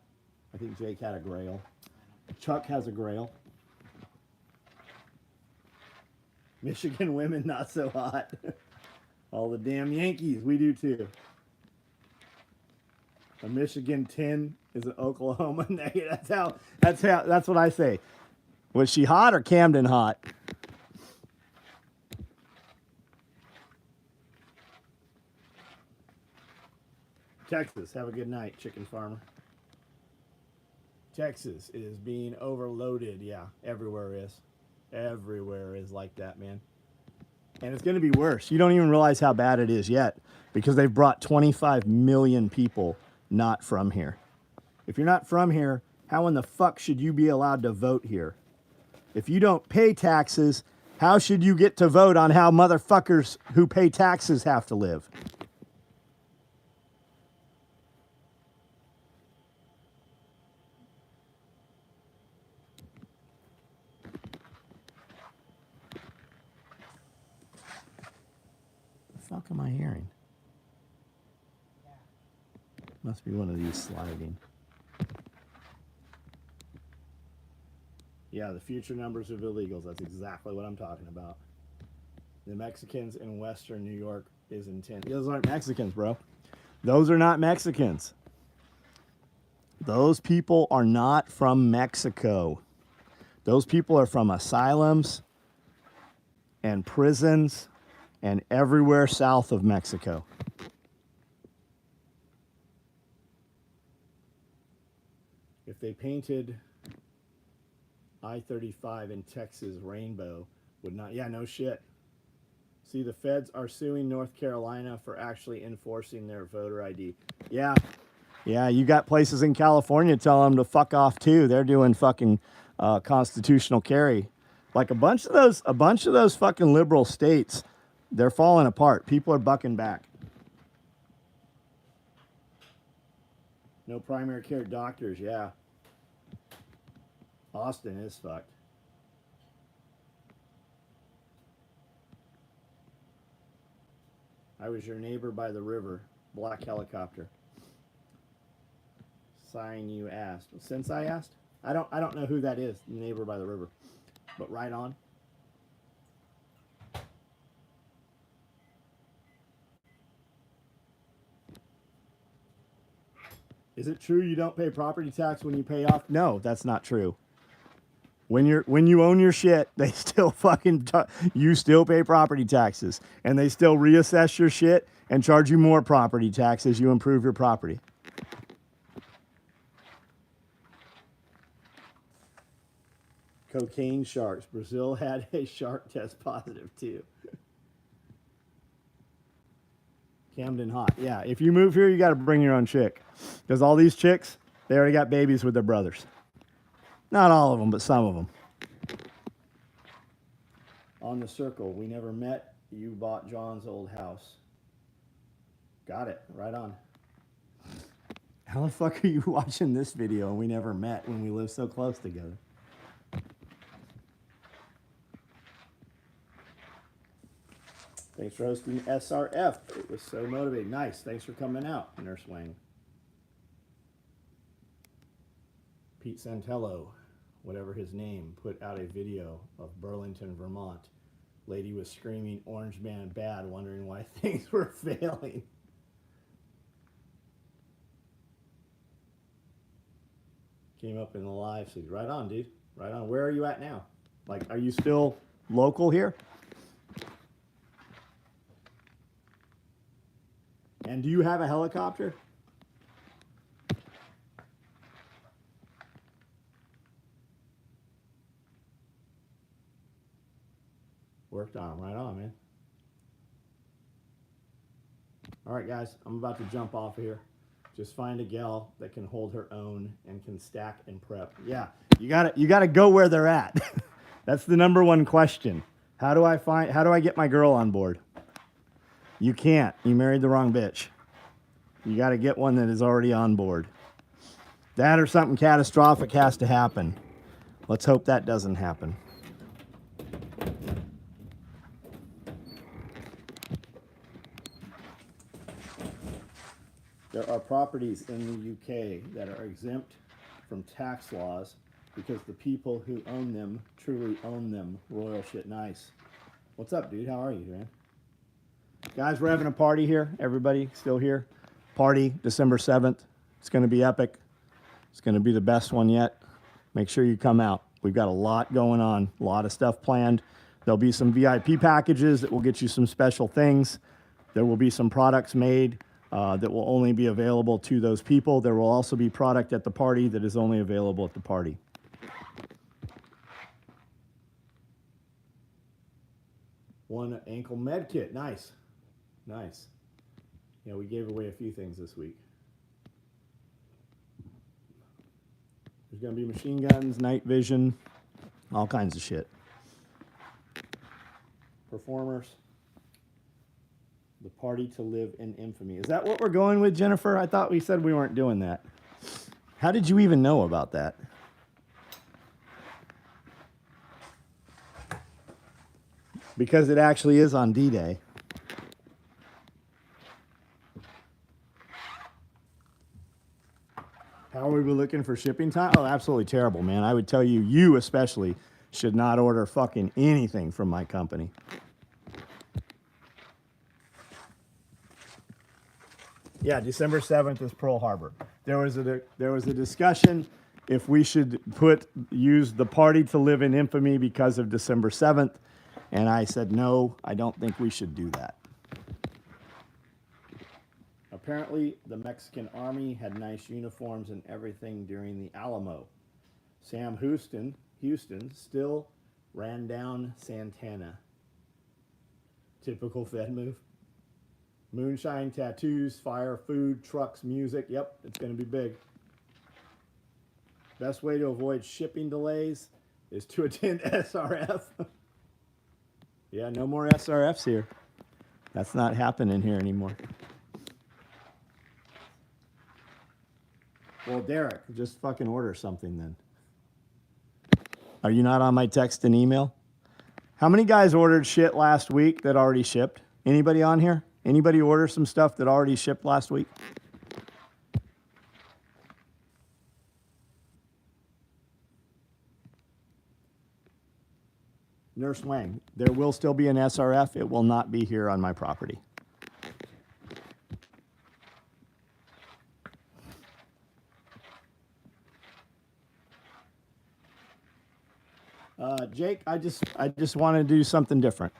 I think Jake had a grail. Chuck has a grail. Michigan women not so hot. All the damn Yankees, we do too. A Michigan 10 is an Oklahoma negative. That's what I say. Was she hot or Camden hot? Texas, have a good night, chicken farmer. Texas is being overloaded. Yeah, everywhere is. Everywhere is like that, man. And it's going to be worse. You don't even realize how bad it is yet because they've brought 25 million people not from here. If you're not from here, how in the fuck should you be allowed to vote here? If you don't pay taxes, how should you get to vote on how motherfuckers who pay taxes have to live? The fuck am I hearing? Must be one of these sliding. Yeah, the future numbers of illegals. That's exactly what I'm talking about. The Mexicans in Western New York is intense. Those aren't Mexicans, bro. Those are not Mexicans. Those people are not from Mexico. Those people are from asylums and prisons and everywhere south of Mexico. If they painted I-35 in Texas rainbow, would not, yeah, no shit. See, the feds are suing North Carolina for actually enforcing their voter ID. Yeah, you got places in California telling them to fuck off too. They're doing fucking constitutional carry. Like a bunch of those fucking liberal states, they're falling apart. People are bucking back. No primary care doctors, yeah. Austin is fucked. I was your neighbor by the river. Black helicopter. Sign you asked. Since I asked? I don't know who that is, neighbor by the river. But right on. Is it true you don't pay property tax when you pay off? No, that's not true. When you own your shit, they still fucking you still pay property taxes, and they still reassess your shit and charge you more property tax as you improve your property. Cocaine sharks. Brazil had a shark test positive too. Camden hot. Yeah, if you move here, you got to bring your own chick, because all these chicks, they already got babies with their brothers. Not all of them, but some of them. On the circle, we never met. You bought John's old house. Got it. Right on. How the fuck are you watching this video and we never met when we lived so close together? Thanks for hosting SRF. It was so motivating. Nice. Thanks for coming out, Nurse Wang. Pete Santello, whatever his name, put out a video of Burlington, Vermont. Lady was screaming, "Orange man bad," wondering why things were failing. Came up in the live feed. Right on, dude. Right on. Where are you at now? Like, are you still local here? And do you have a helicopter? Worked on them. Right on, man. All right, guys. I'm about to jump off here. Just find a gal that can hold her own and can stack and prep. Yeah, you gotta go where they're at. That's the #1 question. How do I get my girl on board? You can't. You married the wrong bitch. You got to get one that is already on board. That or something catastrophic has to happen. Let's hope that doesn't happen. There are properties in the UK that are exempt from tax laws because the people who own them truly own them. Royal shit. Nice. What's up, dude? How are you, man? Guys, we're having a party here. Everybody still here? Party December 7th. It's going to be epic. It's going to be the best one yet. Make sure you come out. We've got a lot going on, a lot of stuff planned. There'll be some VIP packages that will get you some special things. There will be some products made that will only be available to those people. There will also be product at the party that is only available at the party. One ankle med kit. Nice. Nice. Yeah, we gave away a few things this week. There's going to be machine guns, night vision, all kinds of shit. Performers. The party to live in infamy. Is that what we're going with, Jennifer? I thought we said we weren't doing that. How did you even know about that? Because it actually is on D-Day. How are we looking for shipping time? Oh, absolutely terrible, man. I would tell you, you especially, should not order fucking anything from my company. Yeah, December 7th is Pearl Harbor. There was a discussion if we should use the party to live in infamy because of December 7th, and I said no, I don't think we should do that. Apparently, the Mexican army had nice uniforms and everything during the Alamo. Sam Houston still ran down Santana. Typical Fed move. Moonshine, tattoos, fire, food, trucks, music. Yep, it's going to be big. Best way to avoid shipping delays is to attend SRF. Yeah, no more SRFs here. That's not happening here anymore. Well, Derek, just fucking order something then. Are you not on my text and email? How many guys ordered shit last week that already shipped? Anybody on here? Anybody order some stuff that already shipped last week? Nurse Wang, there will still be an SRF. It will not be here on my property. Jake, I just want to do something different.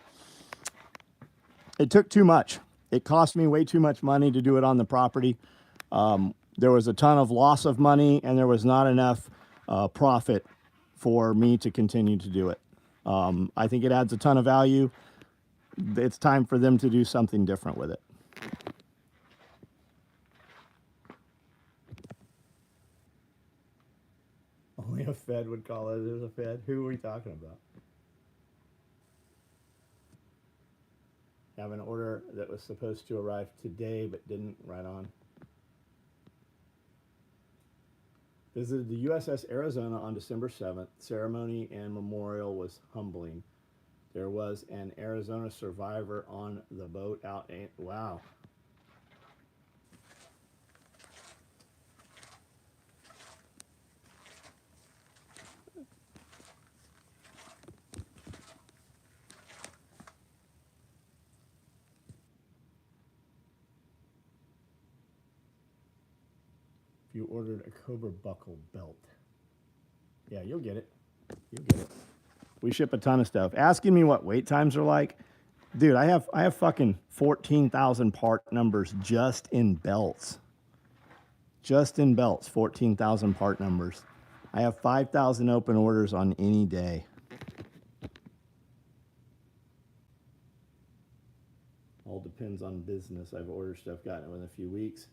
It took too much. It cost me way too much money to do it on the property. There was a ton of loss of money, and there was not enough profit for me to continue to do it. I think it adds a ton of value. It's time for them to do something different with it. Only a Fed would call it as a Fed. Who are we talking about? Have an order that was supposed to arrive today but didn't. Right on. Visited the USS Arizona on December 7th. Ceremony and memorial was humbling. There was an Arizona survivor on the boat out. Wow. You ordered a Cobra buckle belt. Yeah, you'll get it. You'll get it. We ship a ton of stuff. Asking me what wait times are like. Dude, I have fucking 14,000 part numbers just in belts. Just in belts, 14,000 part numbers. I have 5,000 open orders on any day. All depends on business. I've ordered stuff, gotten it within a few weeks.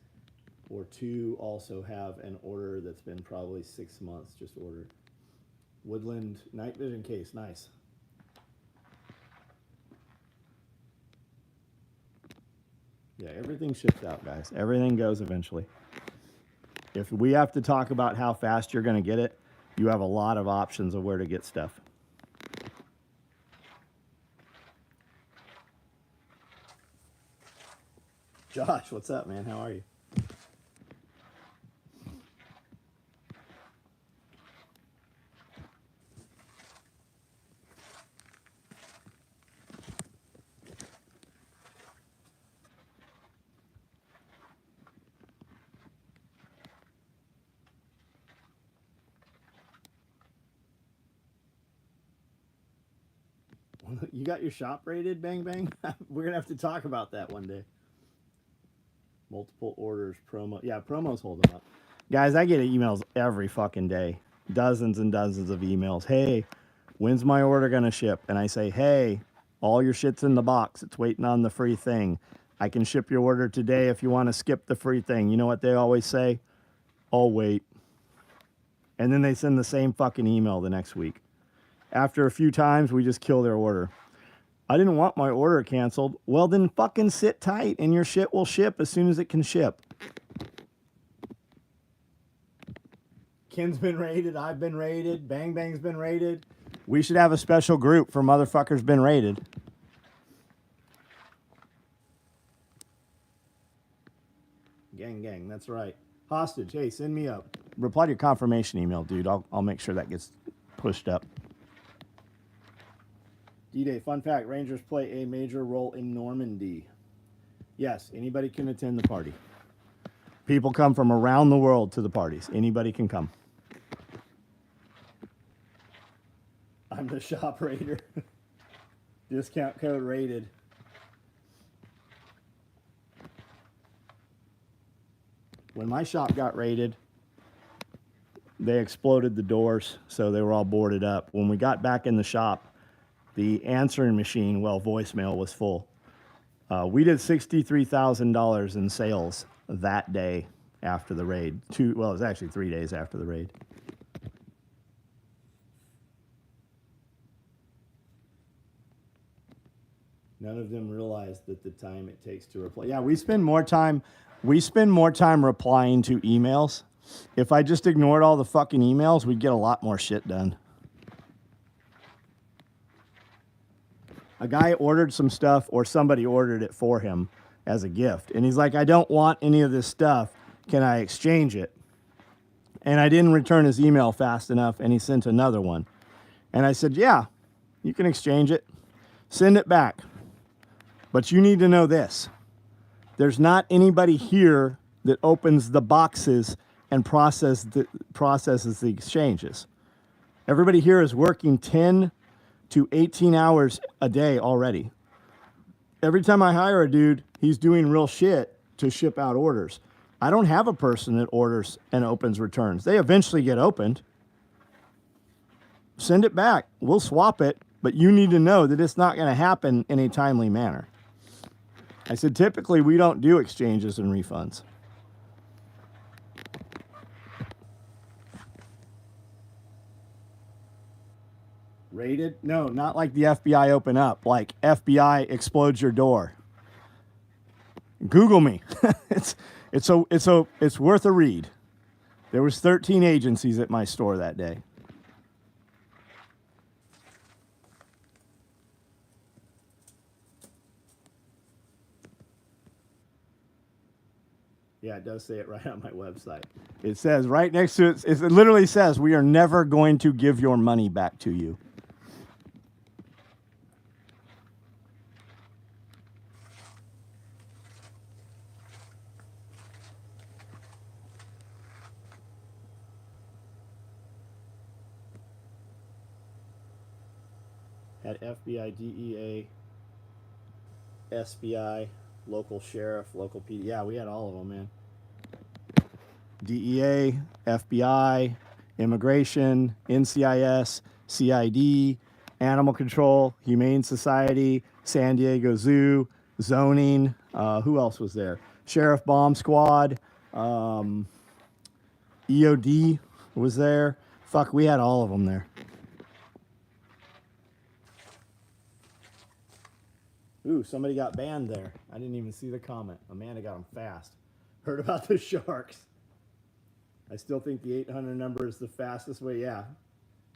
Or two also have an order that's been probably 6 months just ordered. Woodland night vision case, nice. Yeah, everything ships out, guys. Everything goes eventually. If we have to talk about how fast you're going to get it, you have a lot of options of where to get stuff. Josh, what's up, man? How are you? You got your shop rated, Bang Bang? We're going to have to talk about that one day. Multiple orders, promo. Yeah, promos hold them up. Guys, I get emails every fucking day. Dozens and dozens of emails. Hey, when's my order going to ship? And I say, hey, all your shit's in the box. It's waiting on the free thing. I can ship your order today if you want to skip the free thing. You know what they always say? I'll wait. And then they send the same fucking email the next week. After a few times, we just kill their order. I didn't want my order canceled. Well, then fucking sit tight and your shit will ship as soon as it can ship. Ken's been raided. I've been raided. Bang Bang's been raided. We should have a special group for motherfuckers been raided. Gang, gang. That's right. Hostage. Hey, send me up. Reply to your confirmation email, dude. I'll make sure that gets pushed up. D-Day, fun fact, Rangers play a major role in Normandy. Yes, anybody can attend the party. People come from around the world to the parties. Anybody can come. I'm the shop raider. Discount code rated. When my shop got raided, they exploded the doors, so they were all boarded up. When we got back in the shop, the answering machine, well, voicemail was full. We did $63,000 in sales that day after the raid. It was actually 3 days after the raid. None of them realized that the time it takes to reply. Yeah, we spend more time replying to emails. If I just ignored all the fucking emails, we'd get a lot more shit done. A guy ordered some stuff, or somebody ordered it for him as a gift. And he's like, I don't want any of this stuff. Can I exchange it? And I didn't return his email fast enough, and he sent another one. And I said, yeah, you can exchange it. Send it back. But you need to know this. There's not anybody here that opens the boxes and processes the exchanges. Everybody here is working 10 to 18 hours a day already. Every time I hire a dude, he's doing real shit to ship out orders. I don't have a person that orders and opens returns. They eventually get opened. Send it back. We'll swap it, but you need to know that it's not going to happen in a timely manner. I said, typically, we don't do exchanges and refunds. Rated? No, not like the FBI open up, like FBI explodes your door. Google me. It's worth a read. There was 13 agencies at my store that day. Yeah, it does say it right on my website. It says right next to it, it literally says, we are never going to give your money back to you. Had FBI, DEA, SBI, local sheriff, local PD. Yeah, we had all of them, man. DEA, FBI, immigration, NCIS, CID, animal control, Humane Society, San Diego Zoo, zoning. Who else was there? Sheriff Bomb Squad, EOD was there. Fuck, we had all of them there. Ooh, somebody got banned there. I didn't even see the comment. Amanda got them fast. Heard about the sharks. I still think the 800 number is the fastest way. Yeah.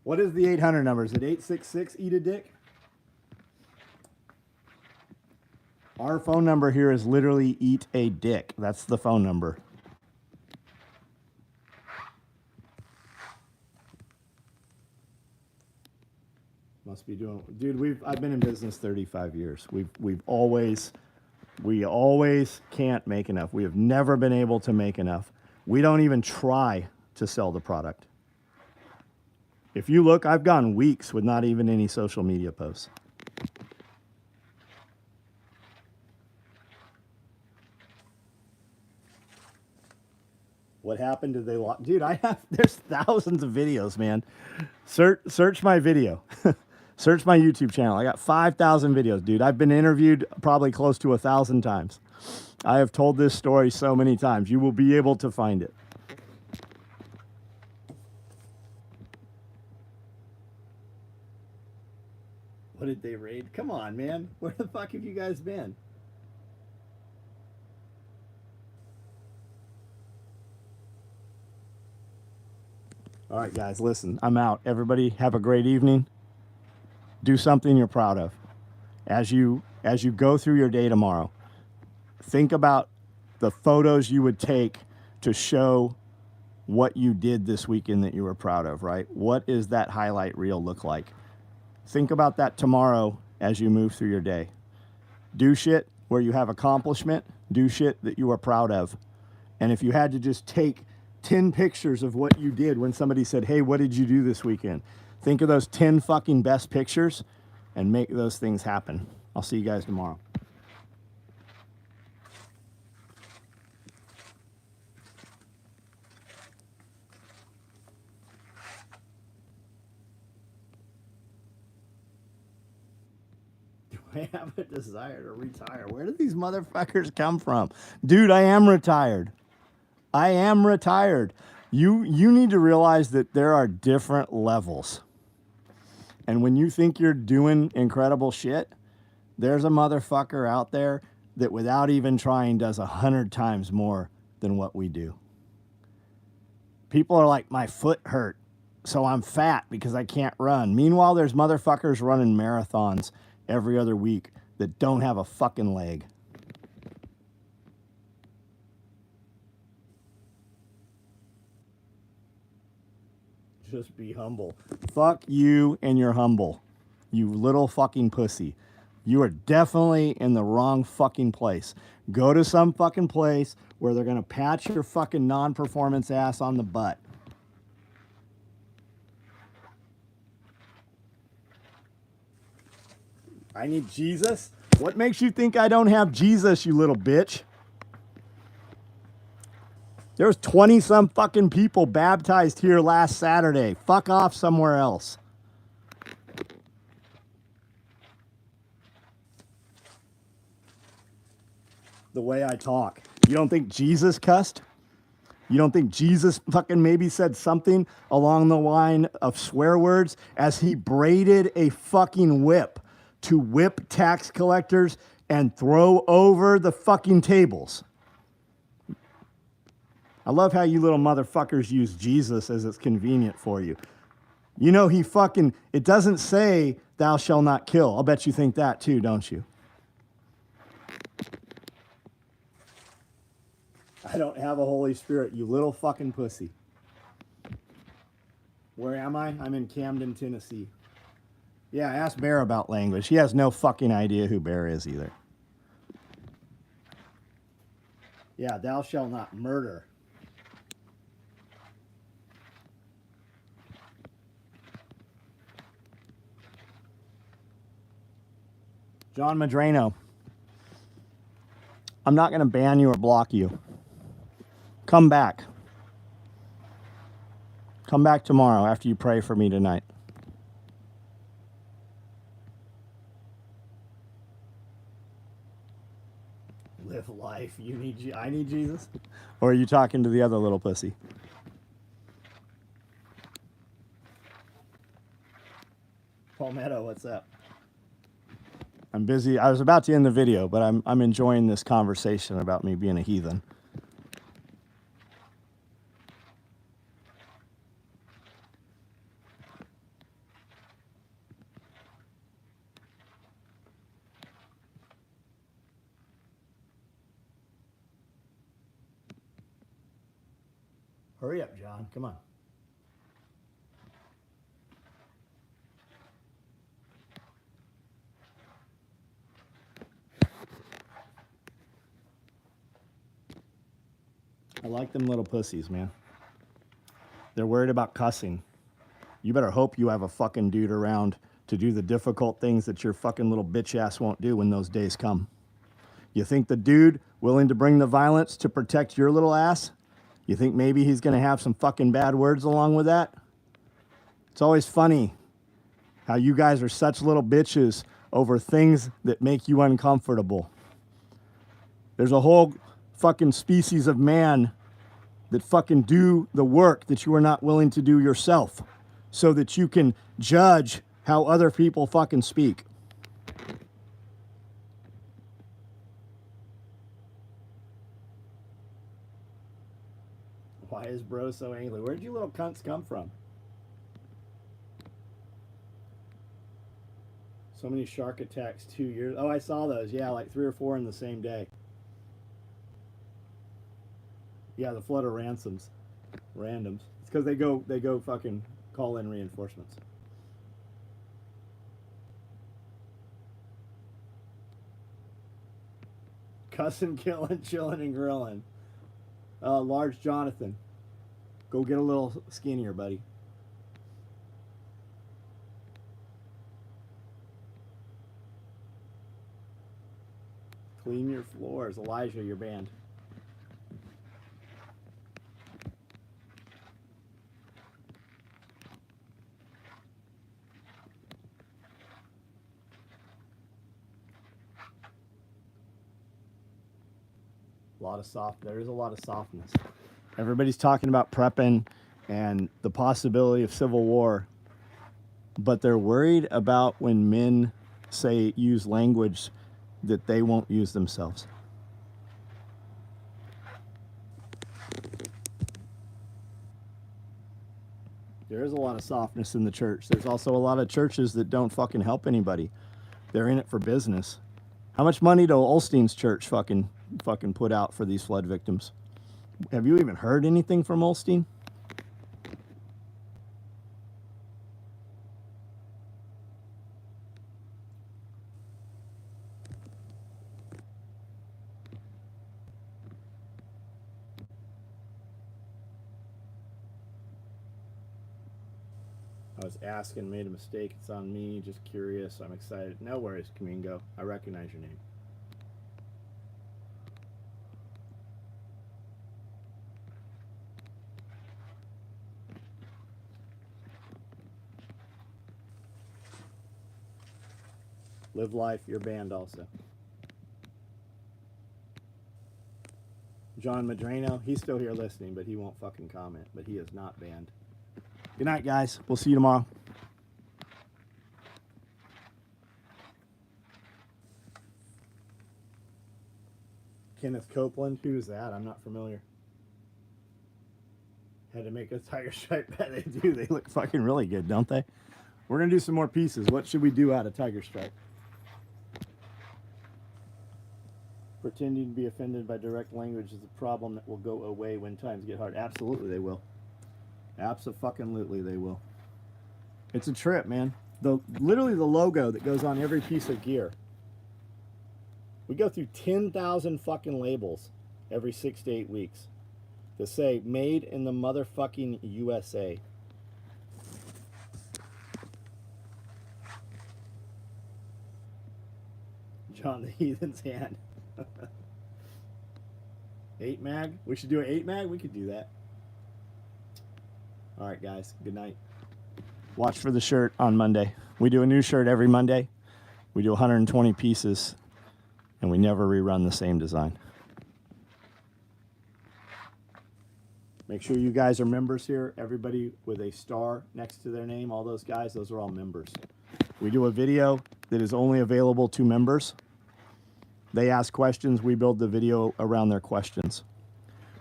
What is the 800 number? Is it 866 eat a dick? Our phone number here is literally eat a dick. That's the phone number. Must be doing, dude. I've been in business 35 years. We always can't make enough. We have never been able to make enough. We don't even try to sell the product. If you look, I've gone weeks with not even any social media posts. What happened? Did they lock? Dude, there's thousands of videos, man. Search my video. Search my YouTube channel. I got 5,000 videos, dude. I've been interviewed probably close to 1,000 times. I have told this story so many times. You will be able to find it. What did they raid? Come on, man. Where the fuck have you guys been? All right, guys, listen. I'm out. Everybody have a great evening. Do something you're proud of. As you go through your day tomorrow, think about the photos you would take to show what you did this weekend that you were proud of, right? What is that highlight reel look like? Think about that tomorrow as you move through your day. Do shit where you have accomplishment. Do shit that you are proud of. And if you had to just take 10 pictures of what you did when somebody said, hey, what did you do this weekend? Think of those 10 fucking best pictures and make those things happen. I'll see you guys tomorrow. Do I have a desire to retire? Where do these motherfuckers come from? Dude, I am retired. I am retired. You need to realize that there are different levels. And when you think you're doing incredible shit, there's a motherfucker out there that without even trying does 100 times more than what we do. People are like, my foot hurt, so I'm fat because I can't run. Meanwhile, there's motherfuckers running marathons every other week that don't have a fucking leg. Just be humble. Fuck you and you're humble. You little fucking pussy. You are definitely in the wrong fucking place. Go to some fucking place where they're going to pat your fucking non-performance ass on the butt. I need Jesus? What makes you think I don't have Jesus, you little bitch? There was 20-some fucking people baptized here last Saturday. Fuck off somewhere else. The way I talk. You don't think Jesus cussed? You don't think Jesus fucking maybe said something along the line of swear words as he braided a fucking whip to whip tax collectors and throw over the fucking tables? I love how you little motherfuckers use Jesus as it's convenient for you. You know he fucking, it doesn't say thou shalt not kill. I'll bet you think that too, don't you? I don't have a Holy Spirit, you little fucking pussy. Where am I? I'm in Camden, Tennessee. Yeah, ask Bear about language. He has no fucking idea who Bear is either. Yeah, thou shalt not murder. John Madrano, I'm not going to ban you or block you. Come back. Come back tomorrow after you pray for me tonight. Live life. You need. I need Jesus? Or are you talking to the other little pussy? Palmetto, what's up? I'm busy. I was about to end the video, but I'm enjoying this conversation about me being a heathen. Hurry up, John. Come on. I like them little pussies, man. They're worried about cussing. You better hope you have a fucking dude around to do the difficult things that your fucking little bitch ass won't do when those days come. You think the dude willing to bring the violence to protect your little ass? You think maybe he's going to have some fucking bad words along with that? It's always funny how you guys are such little bitches over things that make you uncomfortable. There's a whole fucking species of man that fucking do the work that you are not willing to do yourself so that you can judge how other people fucking speak. Why is bro so angry? Where'd you little cunts come from? So many shark attacks 2 years. Oh, I saw those. Yeah, like 3 or 4 in the same day. Yeah, the flood of randoms. It's because they go fucking call in reinforcements. Cussing, killing, chilling, and grilling. Large Jonathan. Go get a little skinnier, buddy. Clean your floors. Elijah, you're banned. There is a lot of softness. Everybody's talking about prepping and the possibility of civil war, but they're worried about when men say use language that they won't use themselves. There is a lot of softness in the church. There's also a lot of churches that don't fucking help anybody. They're in it for business. How much money do Olstein's church fucking put out for these flood victims? Have you even heard anything from Olstein? I was asking, made a mistake. It's on me. Just curious. I'm excited. No worries, Kamingo. I recognize your name. Live life. You're banned also. John Madrano, he's still here listening, but he won't fucking comment. But he is not banned. Good night, guys. We'll see you tomorrow. Kenneth Copeland, who's that? I'm not familiar. Had to make a tiger stripe. Bet they do. They look fucking really good, don't they? We're gonna do some more pieces. What should we do out of tiger stripe? Pretending to be offended by direct language is a problem that will go away when times get hard. Absolutely, they will. Abso-fucking-lutely, they will. It's a trip, man. Literally the logo that goes on every piece of gear. We go through 10,000 fucking labels every 6 to 8 weeks that say made in the motherfucking USA. John the Heathen's hand. 8 mag? We should do an 8 mag? We could do that. Alright guys, good night. Watch for the shirt on Monday. We do a new shirt every Monday. We do 120 pieces and we never rerun the same design. Make sure you guys are members here. Everybody with a star next to their name, all those guys, those are all members. We do a video that is only available to members. They ask questions, we build the video around their questions.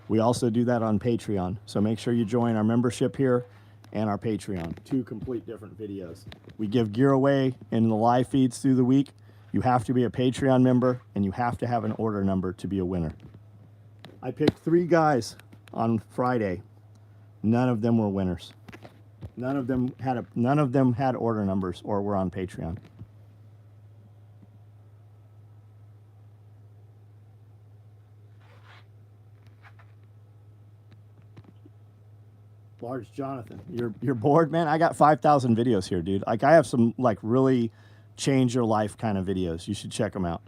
We also do that on Patreon, so make sure you join our membership here and our Patreon. 2 complete different videos. We give gear away in the live feeds through the week. You have to be a Patreon member and you have to have an order number to be a winner. I picked 3 guys on Friday. None of them were winners. None of them had order numbers or were on Patreon. Large Jonathan, you're bored, man? I got 5,000 videos here, dude. Like, I have some, like, really change your life kind of videos. You should check them out.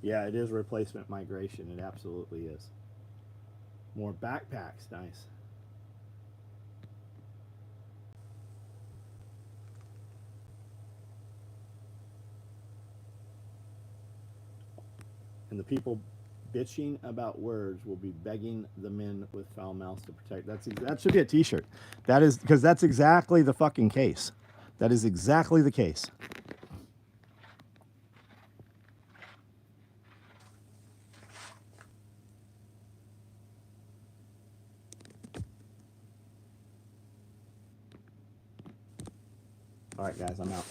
Yeah, it is replacement migration. It absolutely is. More backpacks. Nice. And the people bitching about words will be begging the men with foul mouths to protect. That should be a t-shirt. That is, because that's exactly the fucking case. That is exactly the case. All right, guys, I'm out.